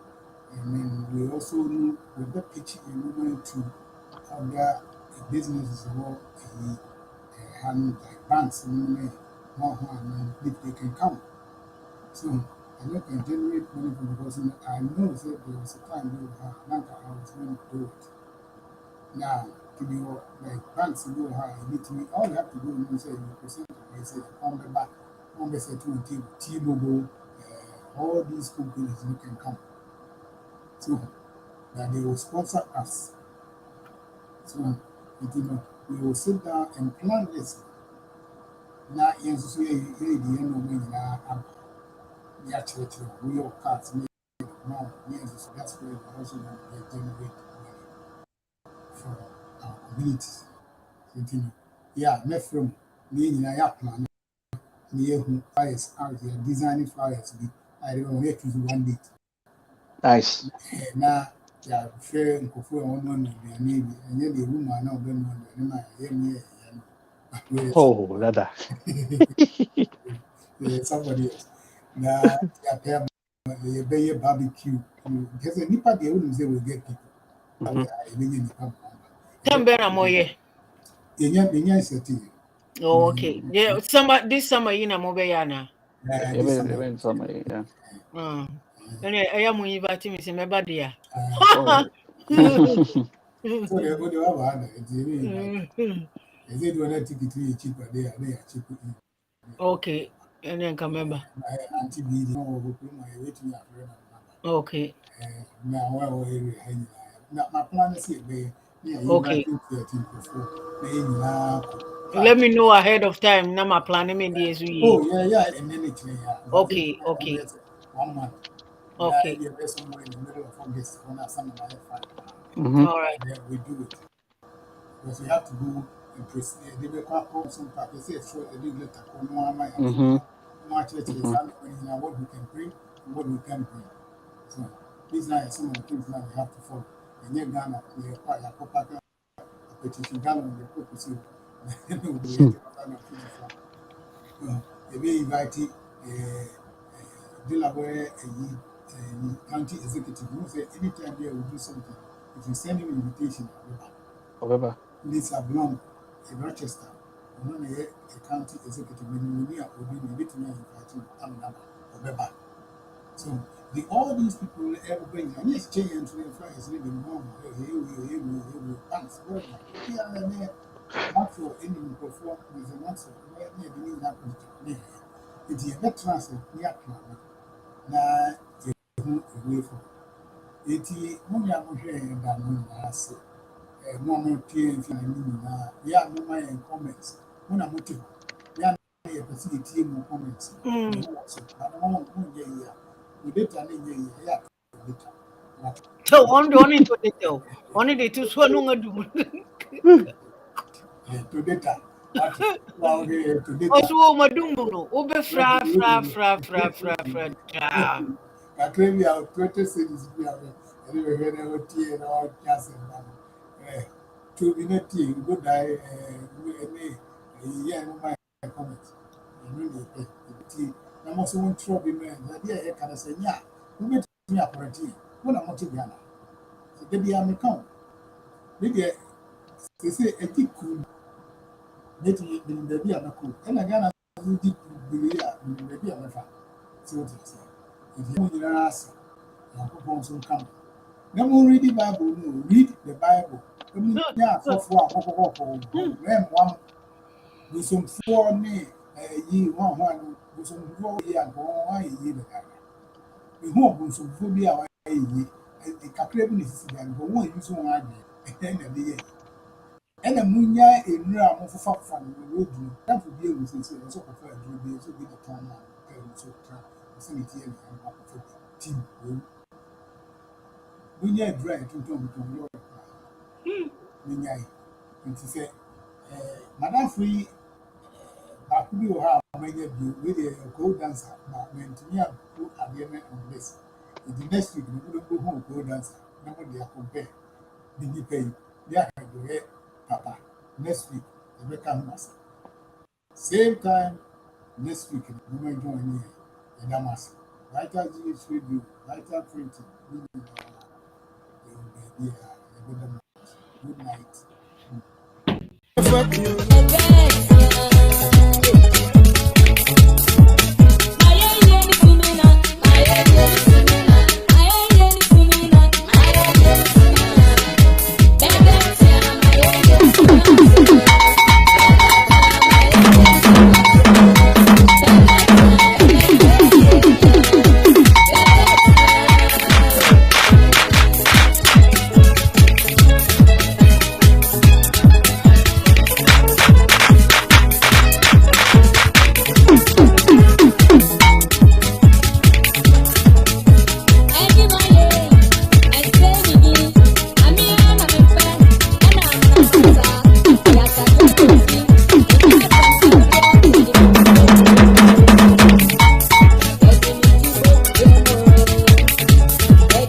And then we also know with the pitch and we're going to other businesses or hand like banks and if they can come. So I know can generate money from the person. I know that there was a time I was going to do it. Now to be like banks go high, you need to be all you have to do is say you present they say on the back, on the set to T-Mobile, all these companies you can come. So that they will sponsor us. So we will sit down and plan this. Now, yes, we church, we all cards, no, yes, so that's where we also generate money for our communities. Yeah, left from me in a plan. Near fires out here, designing fires. I don't know where to do one bit. Nice. Now, Yeah, fair and Kofu and one and maybe, and yet the room I know when my Oh, Dada. somebody else. Now, they pay a barbecue. Because a nipa they wouldn't say we get people. I Mhm. mean, Tambera moye. in your city. Oh, okay. Yeah, summer this summer in a mobayana. This summer. Even somebody, yeah. And I am when you invite me to my body. Oh. So they go to have had it. Is it when I ticket cheaper? They are cheaper. Okay, and then come remember. Anti B, no, my way to your friend. Okay, Now, where area hanging. Now, my plan is here, babe. Yeah, you okay. might think 13 before. Maybe Let me know ahead of time. Now my plan me this oh, week. yeah, and then it's 1 Okay. month. Now, Okay. you're somewhere in the middle of August when I send my 5. Mm-hmm. All right. And then we do it. Because we have to go and proceed. They will call some part. They say, so they do let Mm-hmm. what we Mm-hmm. can bring and what we can bring. So these are some of the things that we have to follow. And yet, Ghana, we are quite a petition Ghana on the purpose of they may invite Delaware county executive. You say anytime they will do something, if you send him an invitation, However. Lisa Blum in Rochester, a county executive, when you will be inviting invite. So all these people ever bring, and yes, change and flyers living home, thanks, very much. Yeah, not for any perform with an answer, where near the need happens to me. It's a veterans of near plan. Now, away from it, only I'm hearing that no last moment, yeah, no my comments. When I'm motive, yeah, a facility more comments. So, I don't know, we did an yeah. So on into the tell. Only the two swallowing To data. Wow, to data. Also, Madumuno, Obe fra. I claim you have 20 cities. We have a tea and all gas and to be not tea, good die, yeah, no, my comments. Really, tea. I'm also one trouble, man. The idea can say, yeah, we met me up for a tea. What I'm not together. So they be a count. They say a tea cool. Let me be in the beer, and again, I did be the beer. See what you say. If you ask, you come. Never read the Bible, no, read the Bible. Yeah, for one, do some 4 me, ye 1, do some 4 year, and 1 year. The home was some phobia, a calculation is then go on, you so hard, and the year. And a munya in Ram of fat fun, the road, that would be able to say, so prefer to be so good a time, so vicinity and team. Munya dry to Tom, Munya. And to say, Madame Free, I could be how many of you with a go dancer, but when to me, put a element on this. In the next week, we will go home, go dancer. Nobody are compared. Did you pay? Yeah, I go ahead, Papa. Next week, the become master. Same time, next week, we may join here, the Damas. VitalGH Radio, Vital Printing, good night.